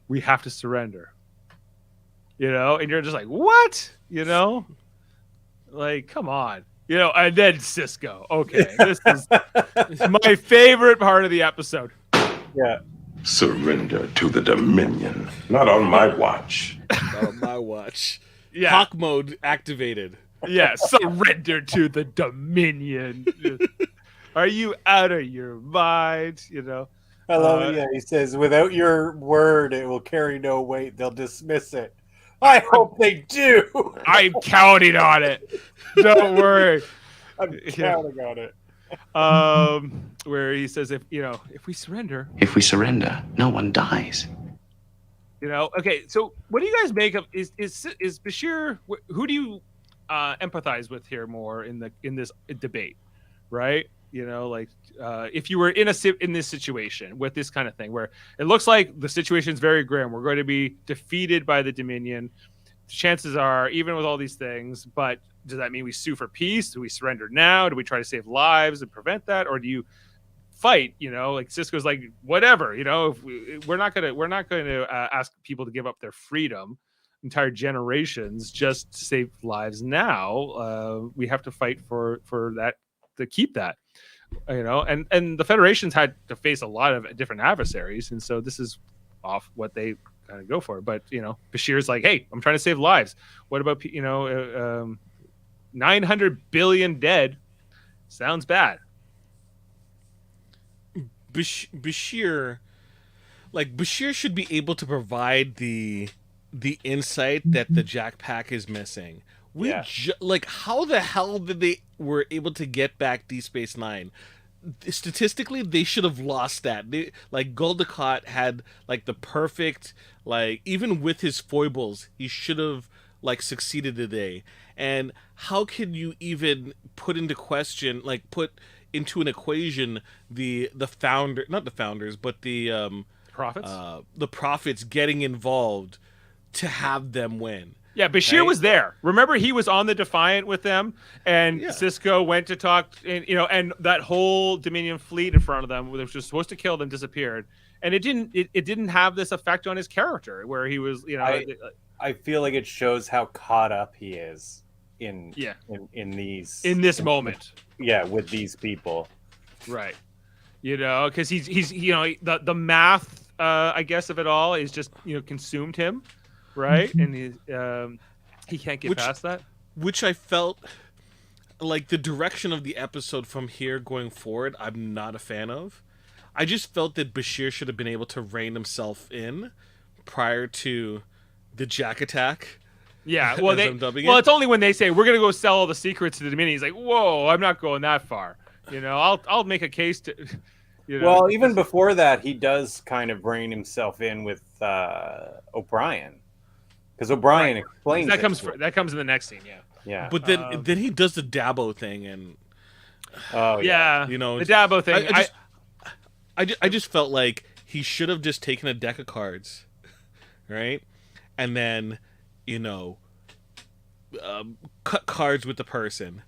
We have to surrender. You know, and you're just like, what? You know? Like, come on. You know, and then Cisco. Okay, this is my favorite part of the episode. Yeah. Surrender to the Dominion. Not on my watch. Not on my watch. Yeah. Hawk mode activated. Yeah, surrender to the Dominion. Are you out of your mind? You know? I love it. Yeah, he says, without your word, it will carry no weight. They'll dismiss it. I hope they do. I'm counting on it. Don't worry. I'm counting on it. Where he says, if we surrender, no one dies. you know. Okay, so what do you guys make of is Bashir? Who do you empathize with here more in this debate, right? You know, like if you were in this situation with this kind of thing, where it looks like the situation is very grim, we're going to be defeated by the Dominion. Chances are, even with all these things, but does that mean we sue for peace? Do we surrender now? Do we try to save lives and prevent that, or do you fight? Like Cisco's like, whatever. If we're not gonna ask people to give up their freedom, entire generations, just to save lives now. We have to fight for that, to keep that. And the Federation's had to face a lot of different adversaries, and so this is off what they kind of go for. But Bashir's like, hey, I'm trying to save lives. What about 900 billion dead? Sounds bad. Bashir should be able to provide the insight that the Jack Pack is missing. How the hell did they were able to get back Deep Space Nine? Statistically, they should have lost that. Gul Dukat had the perfect, even with his foibles, he should have succeeded today. And how can you even put into question, put into an equation the founder, not the founders, but the Prophets, the prophets getting involved to have them win? Yeah, Bashir was there. Remember, he was on the Defiant with them, and Cisco went to talk, and that whole Dominion fleet in front of them, which was supposed to kill them, disappeared, and it didn't have this effect on his character, where he was, I feel like it shows how caught up he is in this moment. Yeah, with these people, right? Because he's the math, I guess, of it all is just consumed him. Right, and he can't get past that. Which I felt like the direction of the episode from here going forward, I'm not a fan of. I just felt that Bashir should have been able to rein himself in prior to the Jack attack. Yeah, well, it's only when they say we're gonna go sell all the secrets to the Dominion. He's like, whoa, I'm not going that far. I'll make a case to. Well, even before that, he does kind of rein himself in with O'Brien. Because O'Brien explains that comes in the next scene, yeah. But then he does the Dabo thing, and the Dabo thing. I just felt like he should have just taken a deck of cards, right, and then cut cards with the person,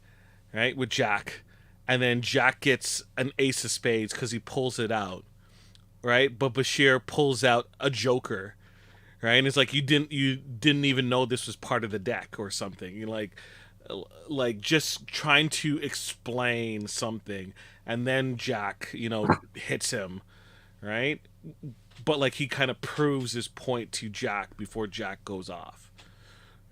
right, with Jack, and then Jack gets an ace of spades because he pulls it out, right, but Bashir pulls out a joker. Right, and it's like you didn't even know this was part of the deck or something. You're like just trying to explain something, and then Jack, hits him, right? But he kind of proves his point to Jack before Jack goes off,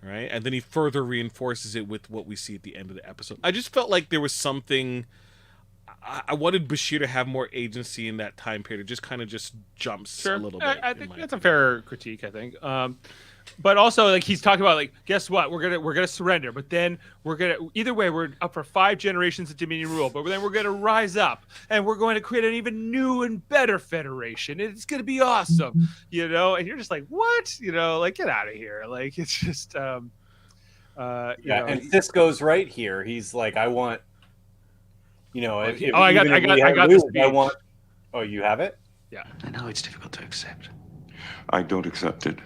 right? And then he further reinforces it with what we see at the end of the episode. I just felt like there was something. I wanted Bashir to have more agency in that time period. It just kind of jumps a little bit. I think that's a fair critique. I think, but also he's talking about guess what? We're gonna surrender, but then either way we're up for 5 generations of Dominion rule. But then we're gonna rise up and we're going to create an even new and better federation. It's gonna be awesome, And you're just like, what? Get out of here. It's just, And Cisco's right here. He's like, I want. I got this. I want. Oh, you have it? Yeah. I know it's difficult to accept. I don't accept it.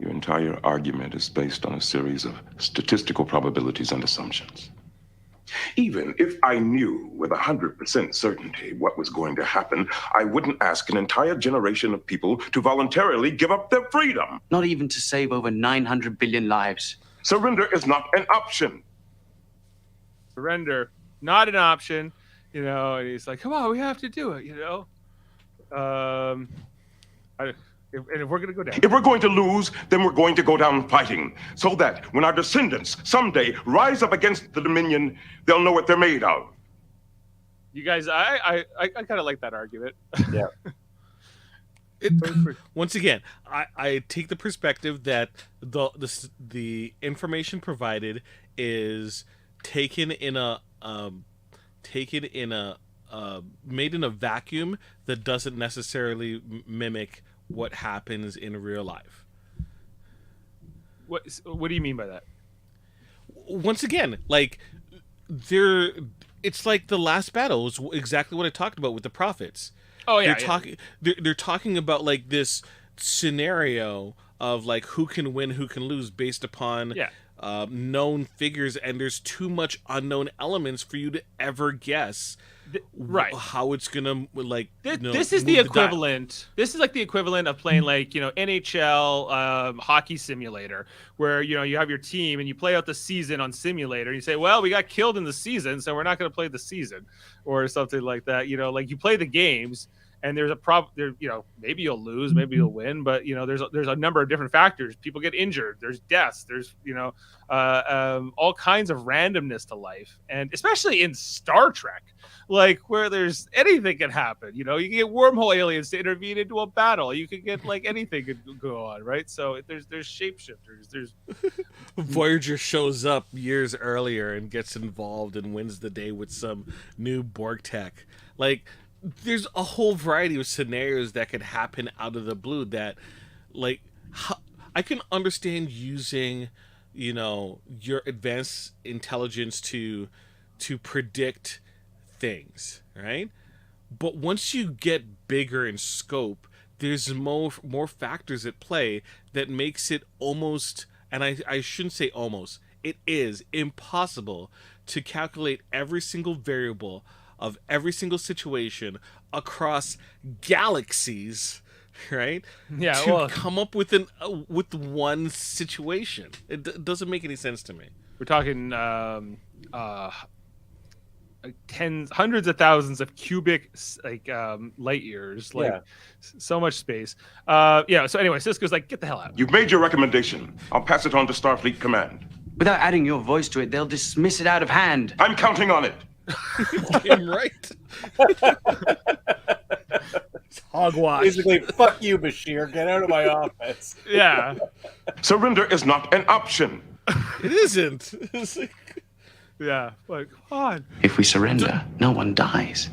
Your entire argument is based on a series of statistical probabilities and assumptions. Even if I knew with 100% certainty what was going to happen, I wouldn't ask an entire generation of people to voluntarily give up their freedom. Not even to save over 900 billion lives. Surrender is not an option. Surrender, not an option. And he's like, come on, we have to do it, if we're going to go down. If we're going to lose, then we're going to go down fighting, so that when our descendants someday rise up against the Dominion, they'll know what they're made of. You guys, I kind of like that argument. Yeah. Once again, I take the perspective that the information provided is taken in a made in a vacuum that doesn't necessarily mimic what happens in real life. What do you mean by that? Once again, it's like the last battle is exactly what I talked about with the prophets. Oh yeah, they're talking about this scenario of who can win, who can lose based upon known figures, and there's too much unknown elements for you to ever guess Right. how it's gonna like. This is the equivalent. This is like the equivalent of playing like NHL hockey simulator, where you have your team and you play out the season on simulator. And you say, well, we got killed in the season, so we're not going to play the season, or something like that. Like you play the games. And there's a problem there, maybe you'll lose, maybe you'll win, but there's a number of different factors. People get injured, there's deaths, there's all kinds of randomness to life. And especially in Star Trek, like where there's anything can happen. You can get wormhole aliens to intervene into a battle. You could get like anything could go on, right? So there's shapeshifters, there's Voyager shows up years earlier and gets involved and wins the day with some new Borg tech. Like, there's a whole variety of scenarios that could happen out of the blue that, like, I can understand using, your advanced intelligence to predict things, right? But once you get bigger in scope, there's more factors at play that makes it almost, and I shouldn't say almost, it is impossible to calculate every single variable of every single situation across galaxies, right? Yeah, to come up with with one situation. It doesn't make any sense to me. We're talking hundreds of thousands of cubic light years, so much space. So anyway, Cisco's like, get the hell out. You've made your recommendation. I'll pass it on to Starfleet Command. Without adding your voice to it, they'll dismiss it out of hand. I'm counting on it. Damn right. It's hogwash. Basically, fuck you, Bashir. Get out of my office. Yeah. Surrender is not an option. It isn't. It's like, yeah. Like, come on. If we surrender, no one dies.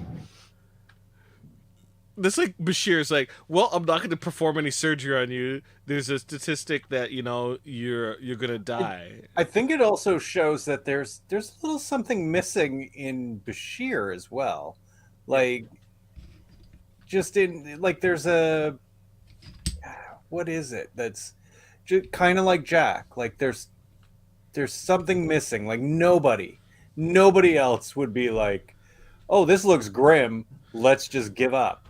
that's like Bashir's like, well, I'm not going to perform any surgery on you. There's a statistic that you're gonna die. I think it also shows that there's a little something missing in Bashir as well, like just in like there's a what is it that's just kind of like Jack, like there's something missing. Like nobody else would be like, oh, this looks grim, let's just give up.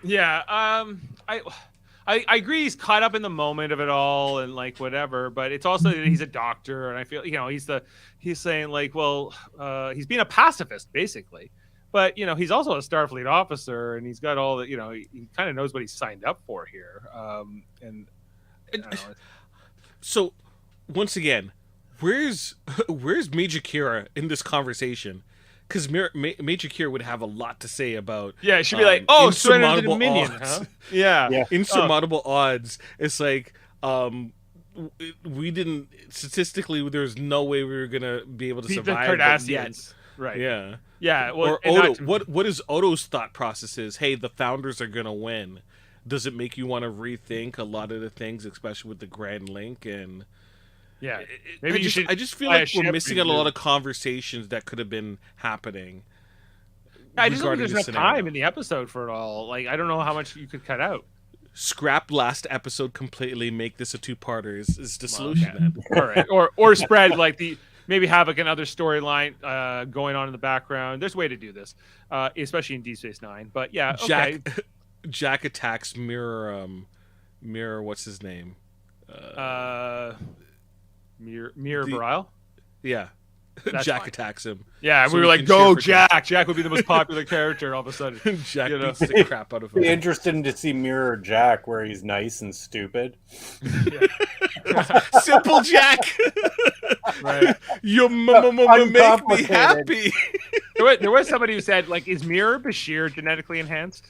Yeah, I agree he's caught up in the moment of it all and like whatever, but it's also that he's a doctor, and I feel he's saying like, well, he's being a pacifist basically, but he's also a Starfleet officer, and he's got all the he kind of knows what he signed up for here, and I don't know. So once again, where's Major Kira in this conversation? Because Major Kira would have a lot to say about. Yeah, she'd be like, "Oh, surrender to the Dominion, odds. huh?" Yeah. Insurmountable odds. It's like, we didn't statistically. There's no way we were gonna be able to Beat the survive. Cardassians, right? Yeah. Yeah. Well, Or Odo. What is Odo's thought process? Is, hey, the founders are gonna win. Does it make you want to rethink a lot of the things, especially with the Grand Link and? Yeah, Maybe I just feel like we're missing out a lot of conversations that could have been happening. I just don't think there's enough time in the episode for it all. Like, I don't know how much you could cut out. Scrap last episode completely. Make this a two-parter is the solution. Then. All right, or spread like maybe have like another storyline going on in the background. There's a way to do this, especially in Deep Space Nine. But yeah, okay. Jack attacks Mirror. What's his name? Mirror Bareil? Yeah. Jack attacks him. Yeah, so we were like, go Jack! Jack would be the most popular character all of a sudden. Jack beats the crap out of him. Be interested to see Mirror Jack where he's nice and stupid. Simple Jack! Right. You make me happy! There was somebody who said, like, is Mirror Bashir genetically enhanced?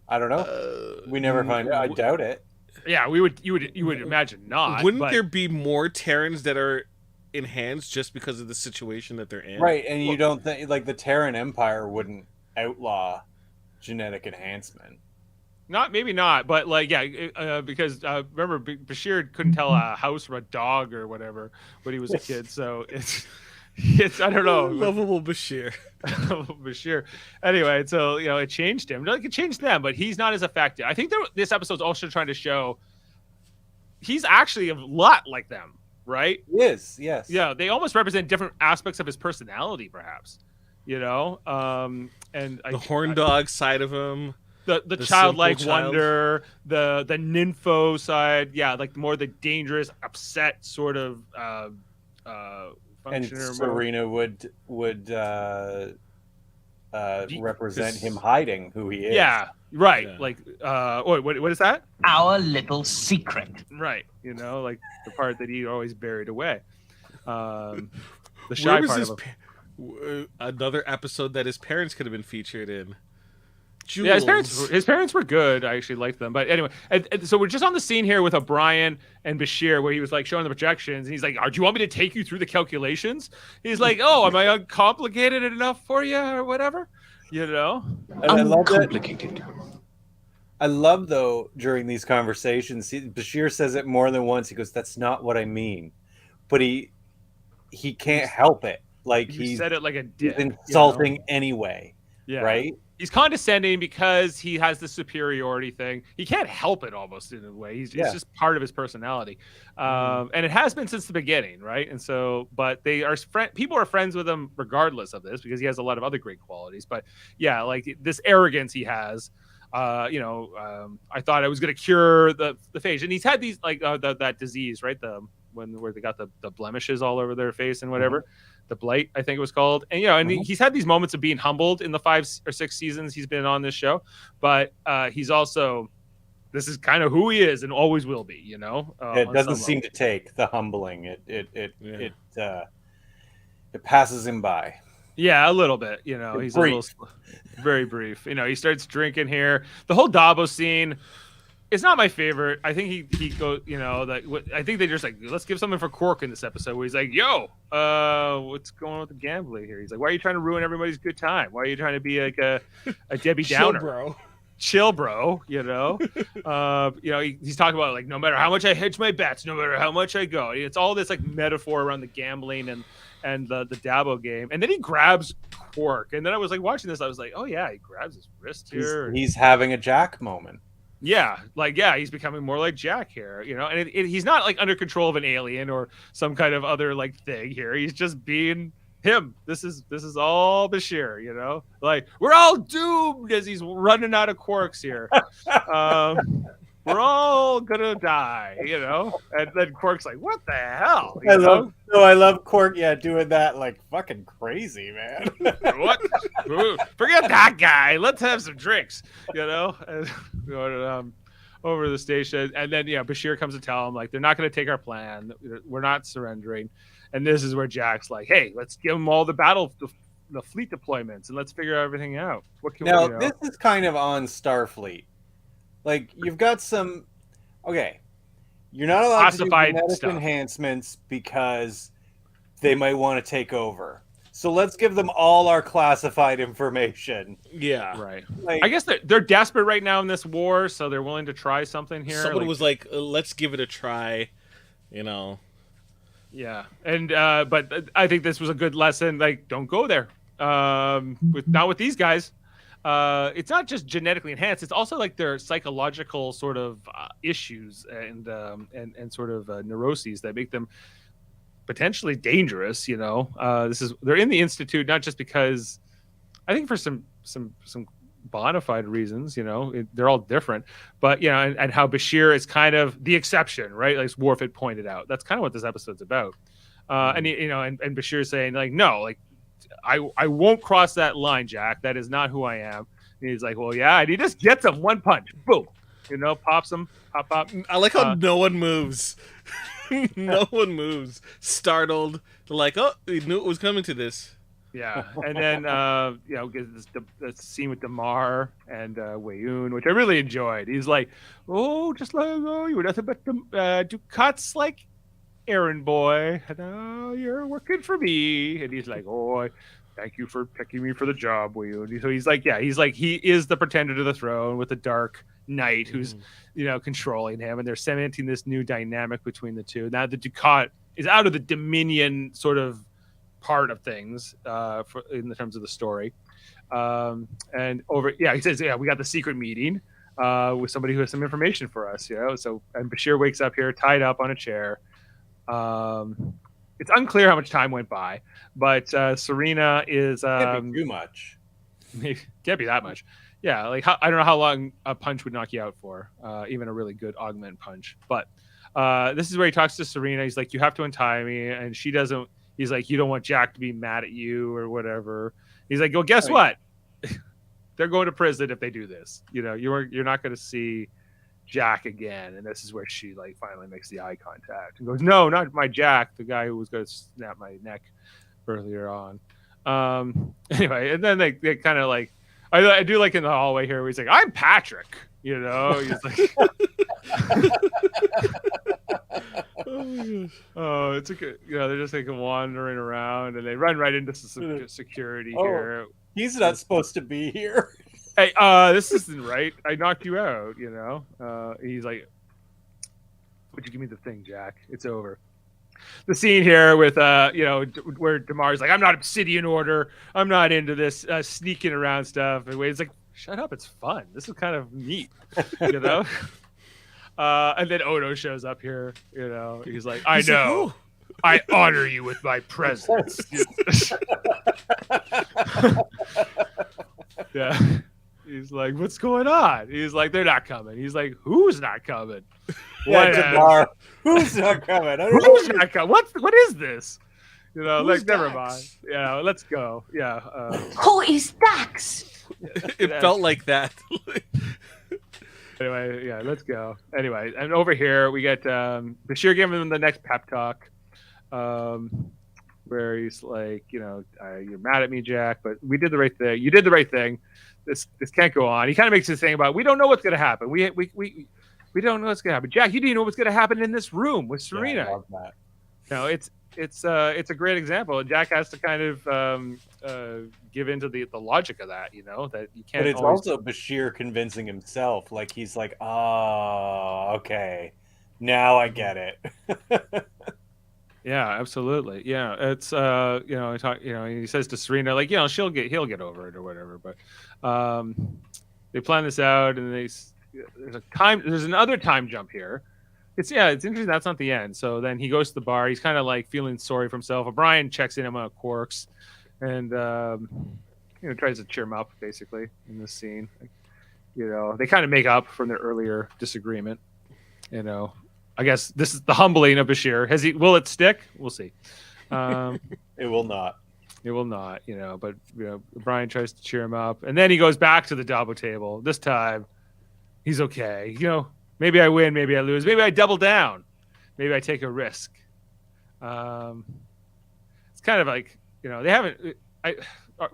I don't know. We never find out. I doubt it. Yeah, you would imagine not. Wouldn't there be more Terrans that are enhanced just because of the situation that they're in? Right, and you don't think like the Terran Empire wouldn't outlaw genetic enhancement? Maybe not, but like because remember Bashir couldn't tell a house from a dog or whatever when he was a kid, so it's I don't know. Lovable Bashir. Bashir. Anyway, so it changed him. Like it changed them, but he's not as effective. I think this episode's also trying to show he's actually a lot like them, right? He is, yes. Yeah, they almost represent different aspects of his personality, perhaps. And The horn dog side of him, the childlike simple child. wonder, the nympho side, yeah, like more the dangerous, upset sort of And functioner. Serena would represent him hiding who he is. Yeah, right. Yeah. Like, what is that? Our little secret. Right. Like the part that he always buried away. The Where shy was part his of him. another episode that his parents could have been featured in? Yeah, Jules. his parents were good. I actually liked them. But anyway, and so we're just on the scene here with O'Brien and Bashir, where he was like showing the projections, and he's like, "Do you want me to take you through the calculations?" He's like, "Oh, am I uncomplicated enough for you, or whatever?" And I love that. Uncomplicated. I love though during these conversations, Bashir says it more than once. He goes, "That's not what I mean," but he can't help it. Like He he's said it like a dick, insulting anyway, Yeah. right? He's condescending because he has the superiority thing. He can't help it almost in a way. It's just part of his personality. And it has been since the beginning, right? And so, but they are people are friends with him regardless of this because he has a lot of other great qualities. But yeah, like this arrogance he has. I thought I was going to cure the phage, and he's had these like that disease, right? Where they got the blemishes all over their face and whatever. The blight, I think it was called. And he's had these moments of being humbled in the 5 or 6 seasons he's been on this show, but he's also, this is kind of who he is and always will be, It doesn't seem to take the humbling. It passes him by. Yeah, a little bit, he's brief. Very brief. He starts drinking here. The whole Dabo scene, it's not my favorite. I think he goes, I think they just like, let's give something for Quark in this episode where he's like, yo, what's going on with the gambling here? He's like, why are you trying to ruin everybody's good time? Why are you trying to be like a Debbie Downer? Chill, bro. He's talking about like, no matter how much I hedge my bets, no matter how much I go, it's all this like metaphor around the gambling and the Dabo game. And then he grabs Quark. And then I was like watching this, I was like, oh yeah, he grabs his wrist here. He's having a Jack moment. Yeah, he's becoming more like Jack here, and he's not like under control of an alien or some kind of other like thing here. He's just being him. This is all Bashir, like we're all doomed as he's running out of quarks here. We're all gonna die, and then Quark's like, what the hell? I love Quark, doing that like fucking crazy, man. What? Forget that guy. Let's have some drinks, and over the station. And then, Bashir comes to tell him, like, they're not going to take our plan. We're not surrendering. And this is where Jack's like, hey, let's give them all the fleet deployments, and let's figure everything out. This is kind of on Starfleet. Like, you've got some... Okay. You're not allowed to do genetic enhancements because they might want to take over. So let's give them all our classified information. Yeah. Right. Like, I guess they're desperate right now in this war, so they're willing to try something here. Someone was like, let's give it a try, Yeah. And but I think this was a good lesson. Like, don't go there. Not with these guys. It's not just genetically enhanced. It's also like their psychological sort of issues and sort of neuroses that make them potentially dangerous. They're in the Institute not just because, I think for some bona fide reasons. They're all different, but and how Bashir is kind of the exception, right? Like Worf had pointed out. That's kind of what this episode's about. And Bashir is saying like, no, like. I won't cross that line, Jack. That is not who I am. And he's like, well, yeah. And he just gets him one punch. Boom. Pops him. Pop. I like how no one moves. No one moves. Startled. They're like, oh, we knew it was coming to this. Yeah. And then, the scene with Damar and Wayoon, which I really enjoyed. He's like, oh, just like, you were nothing but do cuts like errand boy, now you're working for me. And he's like, oh, thank you for picking me for the job, Wayoon. So he's like, he is the pretender to the throne with the dark knight who's controlling him, and they're cementing this new dynamic between the two. Now the Ducat is out of the Dominion sort of part of things in terms of the story. And he says, we got the secret meeting. with somebody who has some information for us. So and Bashir wakes up here tied up on a chair. It's unclear how much time went by, but Serena is Can't be too much. can't be that much. Yeah, like I don't know how long a punch would knock you out for, even a really good augment punch. But this is where he talks to Serena. He's like, "You have to untie me," and she doesn't. He's like, "You don't want Jack to be mad at you or whatever." He's like, "Well, guess what? They're going to prison if they do this. You're not going to see Jack again." And this is where she like finally makes the eye contact and goes, "No, not my Jack, the guy who was going to snap my neck earlier on." Anyway, and then they kind of like, I do like in the hallway here where he's like, "I'm Patrick," He's like, oh, it's a good, they're just like wandering around and they run right into some security here. He's not supposed to be here. Hey, this isn't right. I knocked you out, He's like, "Would you give me the thing, Jack? It's over." The scene here with, where Damar's like, "I'm not Obsidian Order. I'm not into this sneaking around stuff." And Wade's like, "Shut up. It's fun. This is kind of neat, And then Odo shows up here, He's like, "I know. I honor you with my presence." Yeah. He's like, "What's going on?" He's like, "They're not coming." He's like, "Who's not coming?" Damar, who's not coming? Who's not coming? What is this? Never mind. Yeah, let's go. Yeah. Who is Dax? It felt like that. Anyway, yeah, let's go. Anyway, and over here we get Bashir giving him the next pep talk, where he's like, "You're mad at me, Jack, but we did the right thing. You did the right thing. This can't go on." He kind of makes this thing about we don't know what's going to happen. We don't know what's going to happen. Jack, you didn't know what's going to happen in this room with Serena. Yeah, I love that. It's a great example. Jack has to kind of give into the logic of that, that you can't. But it's also Bashir convincing himself, like he's like, "Oh, okay, now I get it." Yeah, absolutely. Yeah, it's he says to Serena like, he'll get over it or whatever. But they plan this out, and there's another time jump here. It's interesting. That's not the end. So then he goes to the bar. He's kind of like feeling sorry for himself. O'Brien checks in him on Quarks, and tries to cheer him up basically in this scene. They kind of make up from their earlier disagreement. I guess this is the humbling of Bashir. Will it stick? We'll see. It will not. It will not. But O'Brien tries to cheer him up, and then he goes back to the Dabo table. This time, he's okay. Maybe I win, maybe I lose, maybe I double down, maybe I take a risk. It's kind of like they haven't.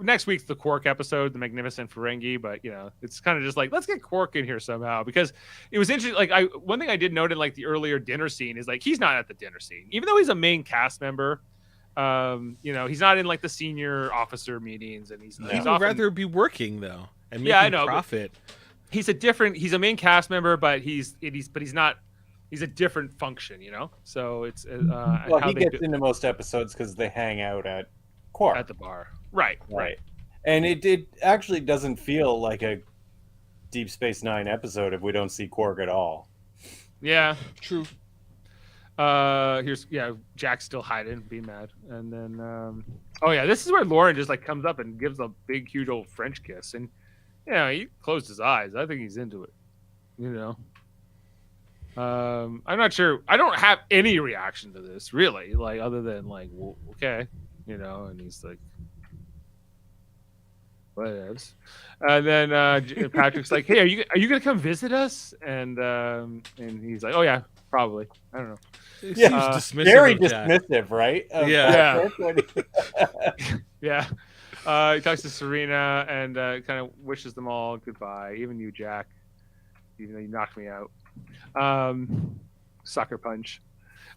Next week's the Quark episode, the Magnificent Ferengi, but it's kind of just like let's get Quark in here somehow because it was interesting. Like one thing I did note in like the earlier dinner scene is like he's not at the dinner scene, even though he's a main cast member. He's not in like the senior officer meetings, and he's He would rather be working though and making profit. He's a main cast member, but he's not. He's a different function, So it's he gets into most episodes because they hang out at Quark at the bar, right. And it actually doesn't feel like a Deep Space Nine episode if we don't see Quark at all. Yeah, true. Jack's still hiding, being mad, and then this is where Lauren just like comes up and gives a big, huge old French kiss, and he closed his eyes. I think he's into it. I'm not sure. I don't have any reaction to this really, like other than like, well, okay, and he's like, whatevs. And then Patrick's like, "Hey, are you gonna come visit us?" And he's like, "Oh yeah, probably. I don't know." It seems dismissive. Very dismissive, right? Yeah. Yeah. He talks to Serena and kind of wishes them all goodbye, even you, Jack, even though you knocked me out. Sucker punch.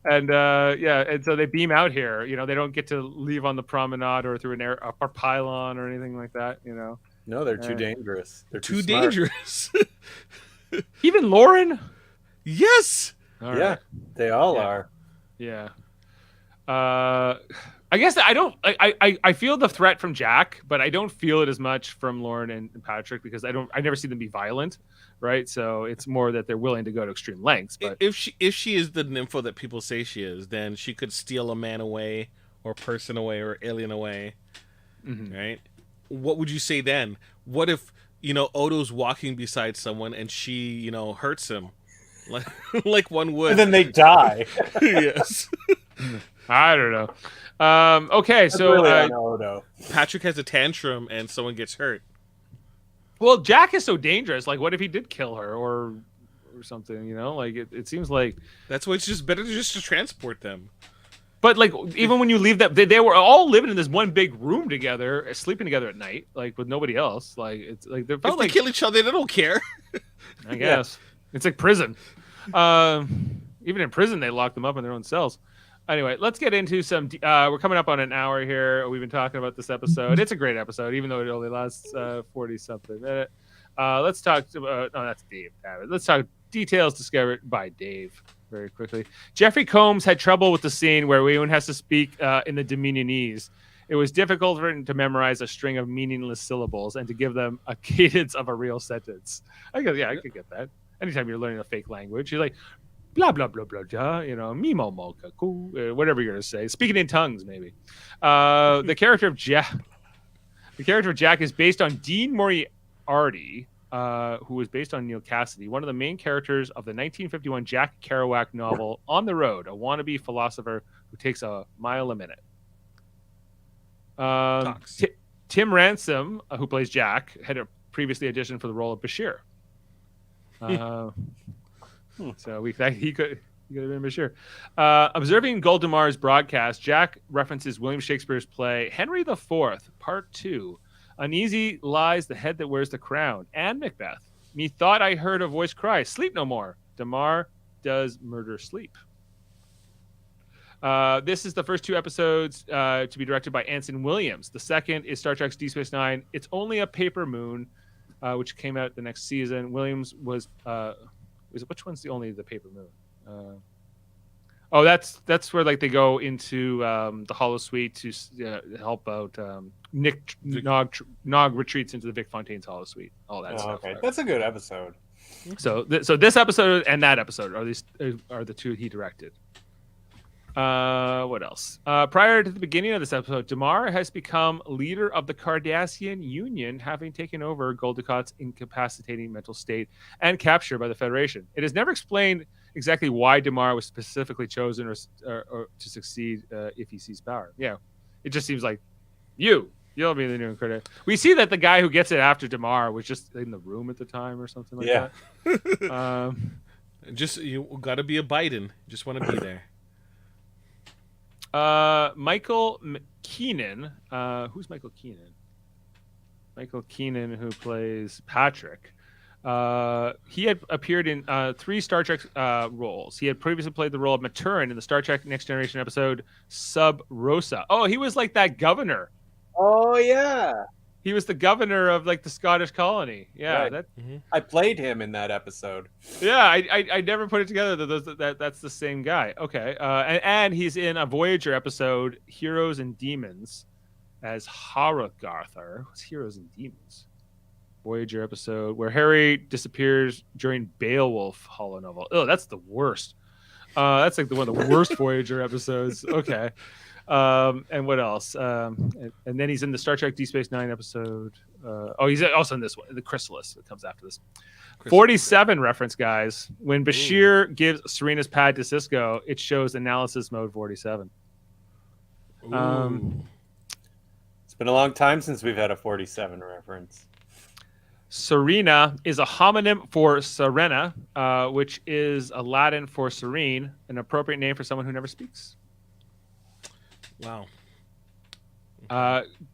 And and so they beam out here. They don't get to leave on the promenade or through a pylon or anything like that. No, they're too dangerous. They're too smart. dangerous. Even Lauren. Yes. All yeah, right. they all are. Yeah. I guess I don't. I feel the threat from Jack, but I don't feel it as much from Lauren and Patrick because I never see them be violent, right? So it's more that they're willing to go to extreme lengths. But If she is the nympho that people say she is, then she could steal a man away, or person away, or alien away, right? What would you say then? What if Odo's walking beside someone and she hurts him, like one would, And then they die. yes. I don't know. Okay, That's so really on Odo. Patrick has a tantrum and someone gets hurt. well, Jack is so dangerous. Like, what if he did kill her or something? Like it seems like. That's why it's just better to transport them. But like, even when you leave that, they were all living in this one big room together, sleeping together at night, like with nobody else. Like it's like they felt If they like kill each other, they don't care. I guess it's like prison. Even in prison, they lock them up in their own cells. Anyway, let's get into some. We're coming up on an hour here. We've been talking about this episode. It's a great episode, even though it only lasts 40-something minutes. Let's talk about. Oh, that's Dave. Let's talk details discovered by Dave very quickly. Jeffrey Combs had trouble with the scene where Weyoun has to speak in the Dominionese. It was difficult for him to memorize a string of meaningless syllables and to give them a cadence of a real sentence. I could get that. Anytime you're learning a fake language, you're like, blah, blah, blah, blah, blah, mimo, mocha, cool, whatever you're going to say. Speaking in tongues, maybe. The character of Jack is based on Dean Moriarty, who was based on Neil Cassidy, one of the main characters of the 1951 Jack Kerouac novel On the Road, a wannabe philosopher who takes a mile a minute. Tim Ransom, who plays Jack, had previously auditioned for the role of Bashir. So he could have been Bashir. Observing Goldamar's broadcast, Jack references William Shakespeare's play Henry IV, Part 2. Uneasy lies the head that wears the crown, and Macbeth. Methought I heard a voice cry, sleep no more. Damar does murder sleep. This is the first 2 episodes to be directed by Anson Williams. The second is Star Trek DS9. It's Only a Paper Moon, which came out the next season. Williams was which one's the paper moon? That's where like they go into the Hollow Suite to help out Nog retreats into the Vic Fontaine's Hollow Suite. All that stuff. Okay, that's a good episode. So this episode and that episode are the 2 he directed. What else? Prior to the beginning of this episode, Damar has become leader of the Cardassian Union, having taken over Gul Dukat's incapacitating mental state and captured by the Federation. It is never explained exactly why Damar was specifically chosen or to succeed if he sees power. Yeah, it just seems like you'll be the new Cardassian. We see that the guy who gets it after Damar was just in the room at the time or something like that. Just you got to be a Biden. Just want to be there. Michael Keenan. Who's Michael Keenan? Michael Keenan, who plays Patrick. He had appeared in 3 Star Trek roles. He had previously played the role of Maturin in the Star Trek Next Generation episode Sub Rosa. Oh, he was like that governor. Oh yeah, he was the governor of like the Scottish colony. Yeah, right. I played him in that episode. Yeah, I never put it together that that's the same guy. Okay, and he's in a Voyager episode, Heroes and Demons, as Haragarthar. What's Heroes and Demons? Voyager episode where Harry disappears during Beowulf holonovel. Oh, that's the worst. That's like one of the worst Voyager episodes. Okay. And what else? And then he's in the Star Trek DS9 episode. He's also in this one, the Chrysalis that comes after this. 47 reference, guys. When Bashir gives Serena's pad to Cisco, it shows analysis mode 47. It's been a long time since we've had a 47 reference. Serena is a homonym for Serena, which is a Latin for serene, an appropriate name for someone who never speaks. Wow.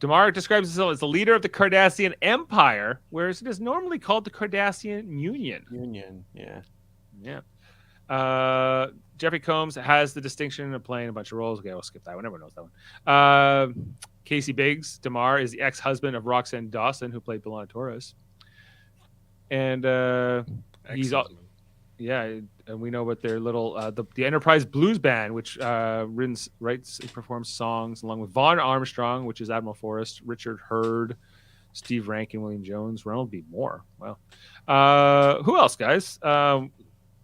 Damar describes himself as the leader of the Cardassian Empire, whereas it is normally called the Cardassian Union. Yeah. Jeffrey Combs has the distinction of playing a bunch of roles. Okay, we'll skip that one. Everyone knows that one. Casey Biggs, Damar, is the ex-husband of Roxanne Dawson, who played B'Elanna Torres. And he's Yeah, and we know about their little the Enterprise Blues Band, which writes and performs songs along with Vaughn Armstrong, which is Admiral Forrest, Richard Hurd, Steve Rankin, William Jones, Ronald B. Moore. Wow. Who else, guys?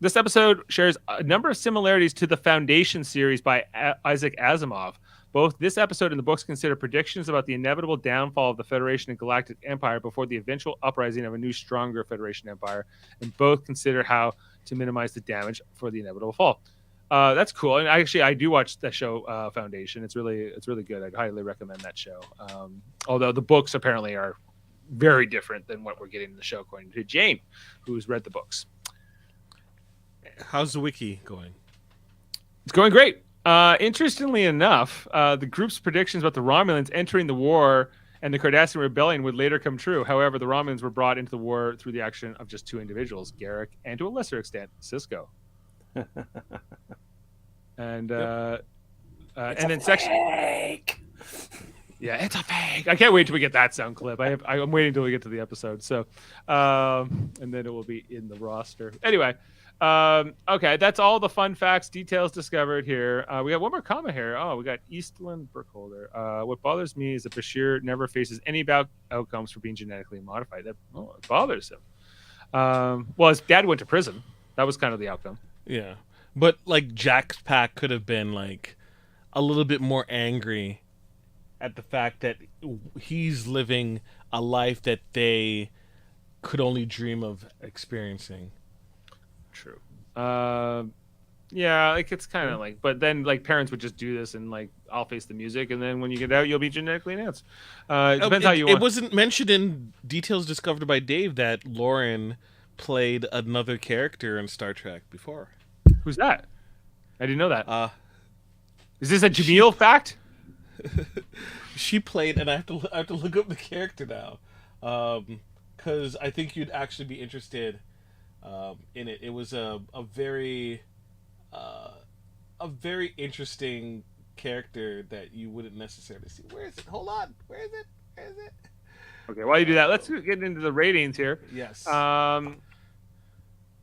This episode shares a number of similarities to the Foundation series by Isaac Asimov. Both this episode and the books consider predictions about the inevitable downfall of the Federation and Galactic Empire before the eventual uprising of a new, stronger Federation Empire, and both consider how to minimize the damage for the inevitable fall. That's cool. And actually, I do watch that show, Foundation. It's really good. I'd highly recommend that show. Although the books apparently are very different than what we're getting in the show, according to Jane, who's read the books. How's the wiki going? It's going great. Interestingly enough, the group's predictions about the Romulans entering the war and the Cardassian rebellion would later come true. However, the Romulans were brought into the war through the action of just two individuals, Garrick, and to a lesser extent, Sisko. And then section. Fake. Yeah, it's a fake. I can't wait till we get that sound clip. I'm waiting till we get to the episode. So, and then it will be in the roster. Anyway. Okay, that's all the fun facts, details discovered here. We got one more comment here. Oh, we got Eastland Burkholder. What bothers me is that Bashir never faces any outcomes for being genetically modified. It bothers him. Well, his dad went to prison. That was kind of the outcome. Yeah, but like Jack's pack could have been like a little bit more angry at the fact that he's living a life that they could only dream of experiencing. True. Yeah, like it's kind of like, but then like parents would just do this and like I'll face the music, and then when you get out, you'll be genetically enhanced. It depends how you want. It wasn't mentioned in details discovered by Dave that Lauren played another character in Star Trek before. Who's that? I didn't know that. Is this a Jaemeel fact? She played, and I have to look up the character now, because I think you'd actually be interested. In it, it was a very interesting character that you wouldn't necessarily see. Where is it? Hold on. Where is it? Okay, while you do that, let's get into the ratings here. Yes.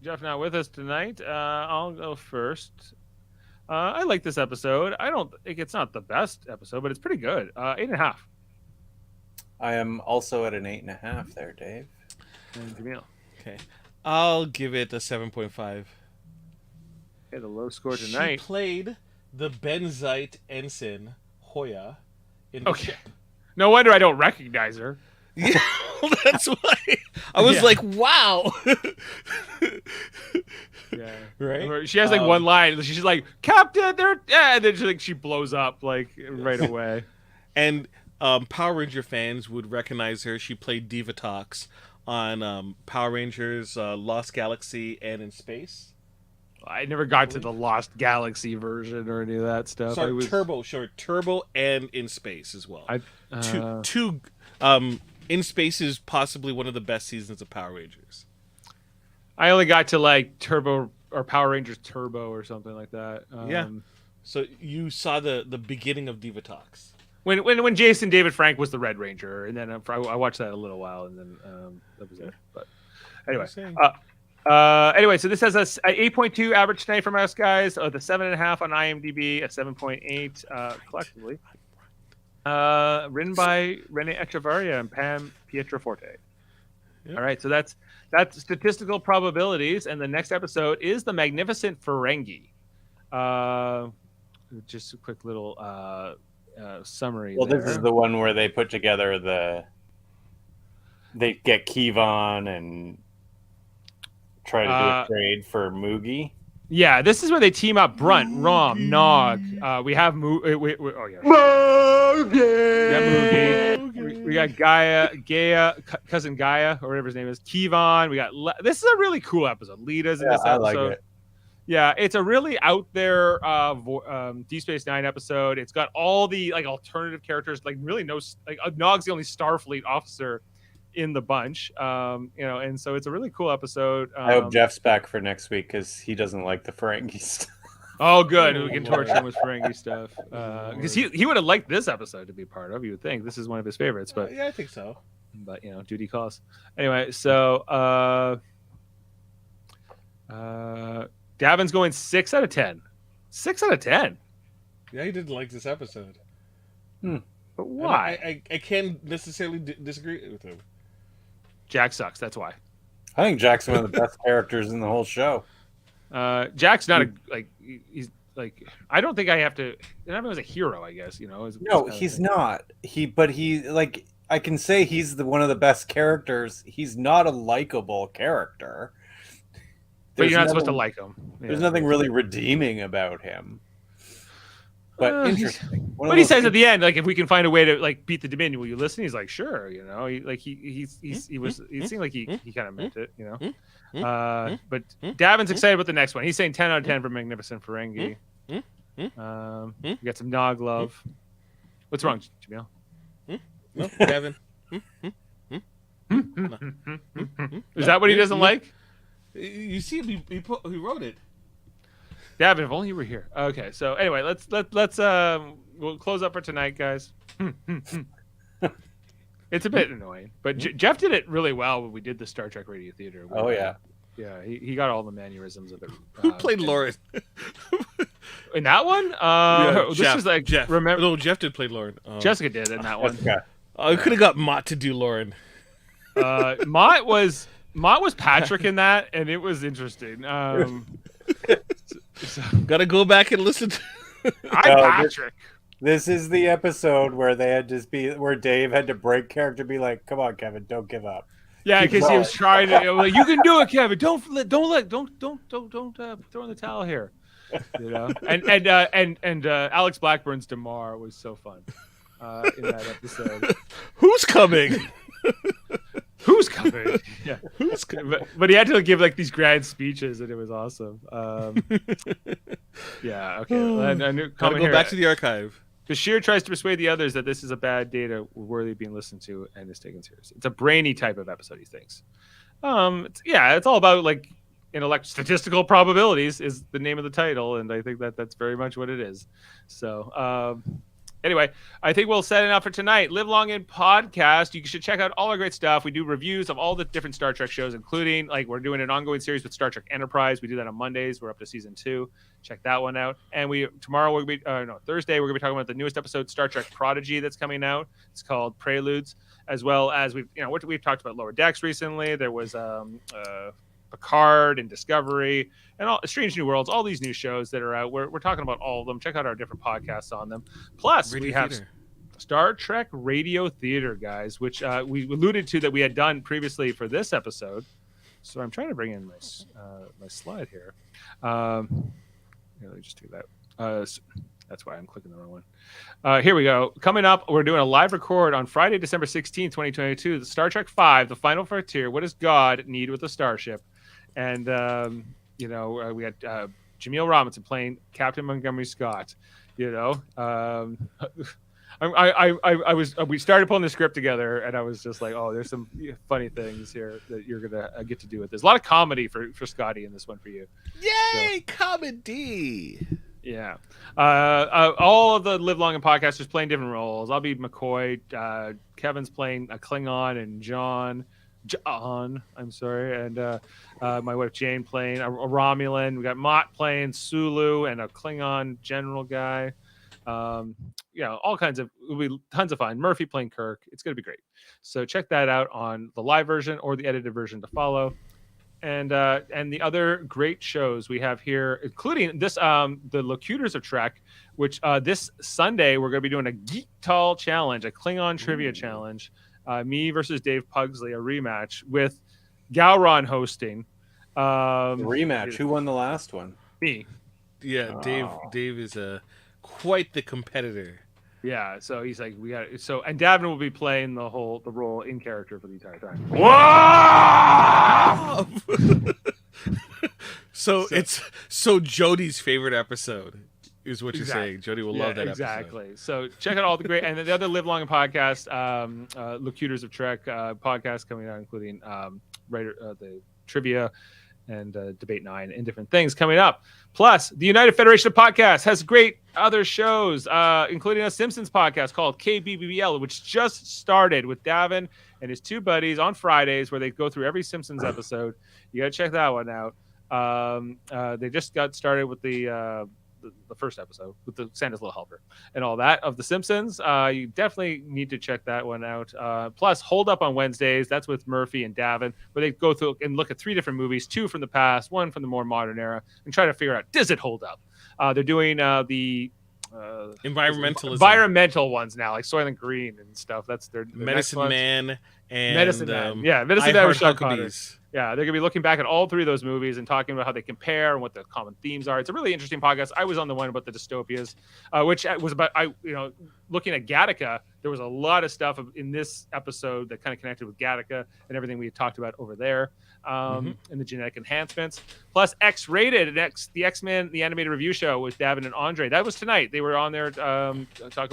Jeff not with us tonight. I'll go first. I like this episode. I don't think it's not the best episode, but it's pretty good. 8.5. I am also at an 8.5 there, Dave. And Jaemeel. Okay. I'll give it a 7.5. Okay, the low score tonight. She played the Benzite ensign Hoya in the ship. No wonder I don't recognize her. Yeah, that's why I was like, "Wow." Yeah, right. She has like one line. She's like, "Captain, there," and then she blows up like right away. And Power Ranger fans would recognize her. She played Diva Tox on Power Rangers Lost Galaxy and In Space. I never got to the Lost Galaxy version or any of that stuff. Sorry, Turbo and In Space as well. Two In Space is possibly one of the best seasons of Power Rangers. I only got to like Turbo or Power Rangers Turbo or something like that. Yeah. So you saw the beginning of Diva Tox. When Jason David Frank was the Red Ranger, and then I watched that a little while, and then that was it. But anyway, so this has a 8.2 average tonight from us guys. The 7.5 on IMDb, a 7.8 collectively. Written by Rene Echevarria and Pam Pietroforte. Yep. All right, so that's Statistical Probabilities, and the next episode is The Magnificent Ferengi. Just a quick little summary. Well, this is the one where they put together they get Kevon and try to do a trade for Moogie. Yeah, this is where they team up Brunt, Rom, Nog. We have Moogie. We got Gaia, cousin Gaia, or whatever his name is. Kevon. We got. This is a really cool episode. Lita's in this episode. I like it. Yeah, it's a really out there Deep Space Nine episode. It's got all the like alternative characters. Like really Nog's the only Starfleet officer in the bunch. And so it's a really cool episode. I hope Jeff's back for next week because he doesn't like the Ferengi stuff. Oh, good. We can torture him with Ferengi stuff. Because he would have liked this episode to be part of. You would think this is one of his favorites, but yeah, I think so. But duty calls. Anyway, so Davin's going 6 out of 10. 6 out of 10. Yeah, he didn't like this episode. But And why? I can't necessarily disagree with him. Jack sucks. That's why. I think Jack's one of the best characters in the whole show. Jack's not he's like, I don't think I have to. And I was a hero, I guess. No, he's not. But I can say he's one of the best characters. He's not a likable character. But you're not supposed to like him. There's nothing really redeeming about him. But interesting. But he says at the end, like, if we can find a way to like beat the Dominion, will you listen? He's like, sure. He seemed like he kind of meant it. But Davin's excited about the next one. He's saying 10 out of 10 for Magnificent Ferengi. We got some Nog love. What's wrong, Jaemeel? No, Davin. Is that what he doesn't like? You see, he wrote it. Davin, if only you were here. Okay, so anyway, let's we'll close up for tonight, guys. It's a bit annoying, but Jeff did it really well when we did the Star Trek Radio Theater. Oh yeah, yeah, he got all the mannerisms of it. Who played Lauren in that one? This Jeff, is like Jeff. Remember? No, Jeff did play Lauren. Jessica did in that one. I could have got Mott to do Lauren. Mott was Patrick in that, and it was interesting. Gotta go back and listen to I'm Patrick. This is the episode where where Dave had to break character, be like, "Come on, Kevin, don't give up." Yeah, because he was trying to. Like, you can do it, Kevin. Don't throw in the towel here. And Alex Blackburn's Damar was so fun in that episode. Who's coming? Who's coming? Yeah, but he had to give like these grand speeches, and it was awesome. Yeah, okay. Gotta go back to the archive. Bashir tries to persuade the others that this is a bad data worthy of being listened to and is taken seriously. It's a brainy type of episode, he thinks. It's all about like statistical probabilities is the name of the title, and I think that's very much what it is. So. Anyway, I think we'll set it up for tonight. Live Long in Podcast. You should check out all our great stuff. We do reviews of all the different Star Trek shows, including we're doing an ongoing series with Star Trek Enterprise. We do that on Mondays. We're up to season 2. Check that one out. And Thursday we're gonna be talking about the newest episode, Star Trek Prodigy, that's coming out. It's called Preludes, as well as we've talked about Lower Decks recently. There was Picard and Discovery and all Strange New Worlds, all these new shows that are out. We're talking about all of them. Check out our different podcasts on them. Plus, we have Star Trek Radio Theater, guys, which we alluded to that we had done previously for this episode. So I'm trying to bring in my slide here. Let me just do that. That's why I'm clicking the wrong one. Here we go. Coming up, we're doing a live record on Friday, December 16th, 2022. The Star Trek V, The Final Frontier. What does God need with a starship? And we had Jaemeel Robinson playing Captain Montgomery Scott. We started pulling the script together, and I was just like, oh, there's some funny things here that you're gonna get to do with this. A lot of comedy for Scotty in this one for you. Yay, comedy! Yeah. All of the Live Long and podcasters playing different roles. I'll be McCoy. Kevin's playing a Klingon, and John, I'm sorry, and my wife Jane playing a Romulan. We got Mott playing Sulu and a Klingon general guy. All kinds of, it'll be tons of fun. Murphy playing Kirk. It's going to be great. So check that out on the live version or the edited version to follow. And the other great shows we have here, including this, the Locutors of Trek, which this Sunday we're going to be doing a Geek Tall Challenge, a Klingon trivia challenge. Me versus Dave Pugsley, a rematch with Gowron hosting. Rematch. Who won the last one? Me. Yeah, Dave is quite the competitor. Yeah, so he's like, we got so, and Davin will be playing the role in character for the entire time. Wow! so it's Jody's favorite episode is what you're saying. Jody will love that exactly. Episode. So check out all the great and the other Live Long and podcast, Locutors of Trek podcast coming out, including the trivia and Debate 9 and different things coming up. Plus, the United Federation of Podcasts has great other shows, including a Simpsons podcast called KBBL, which just started with Davin and his two buddies on Fridays, where they go through every Simpsons episode. You got to check that one out. They just got started with the first episode with the Santa's Little Helper and all that of The Simpsons. You definitely need to check that one out. Plus, Hold Up on Wednesdays. That's with Murphy and Davin, where they go through and look at 3 different movies, 2 from the past, 1 from the more modern era, and try to figure out, does it hold up? They're doing the environmental ones now, like Soylent Green and stuff. That's their Medicine Man and Medicine Man. Yeah, Medicine Man with Sean Connery. Huckabees. Yeah, they're gonna be looking back at all 3 of those movies and talking about how they compare and what the common themes are. It's a really interesting podcast. I was on the one about the dystopias, which was about looking at Gattaca. There was a lot of stuff in this episode that kind of connected with Gattaca and everything we had talked about over there, and the genetic enhancements. Plus, X-Rated, the X-Men, the animated review show with Davin and Andre. That was tonight. They were on there talking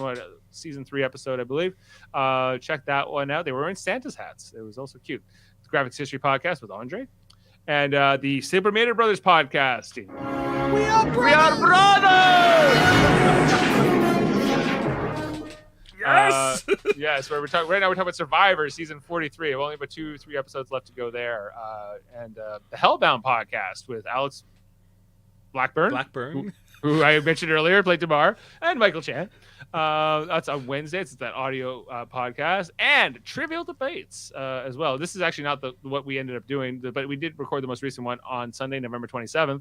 about season 3 episode, I believe. Check that one out. They were wearing Santa's hats. It was also cute. Graphics History Podcast with Andre, and the Super Mater Brothers podcast. We are brothers. Yes, yes. Where we're talking right now. We're talking about Survivor season 43. I've only about 2-3 episodes left to go there, and the Hellbound podcast with Alex Blackburn, who I mentioned earlier, played Damar, and Michael Chan. That's on Wednesday. It's that audio podcast, and Trivial Debates as well. This is actually not what we ended up doing, but we did record the most recent one on Sunday, November 27th,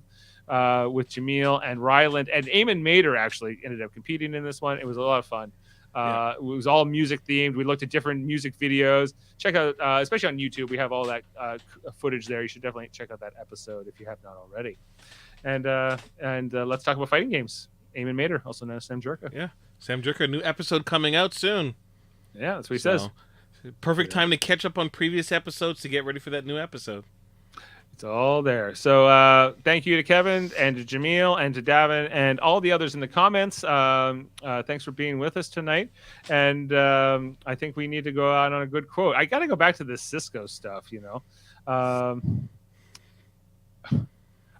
with Jaemeel and Ryland, and Eamon Mater actually ended up competing in this one. It was a lot of fun. It was all music themed. We looked at different music videos. Check out, especially on YouTube, we have all that footage there. You should definitely check out that episode if you have not already. And let's talk about fighting games. Eamon Mater, also known as Sam Jerka. Yeah, Sam Jerka, new episode coming out soon. Yeah, that's what he says. Perfect time to catch up on previous episodes to get ready for that new episode. It's all there. So thank you to Kevin and to Jaemeel and to Davin and all the others in the comments. Thanks for being with us tonight. And I think we need to go out on a good quote. I got to go back to this Cisco stuff,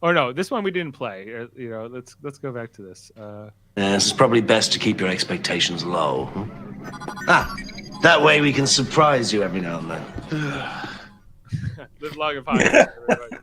Oh no, this one we didn't play. Let's go back to this. It's probably best to keep your expectations low. That way we can surprise you every now and then. Live long and podcast, everybody.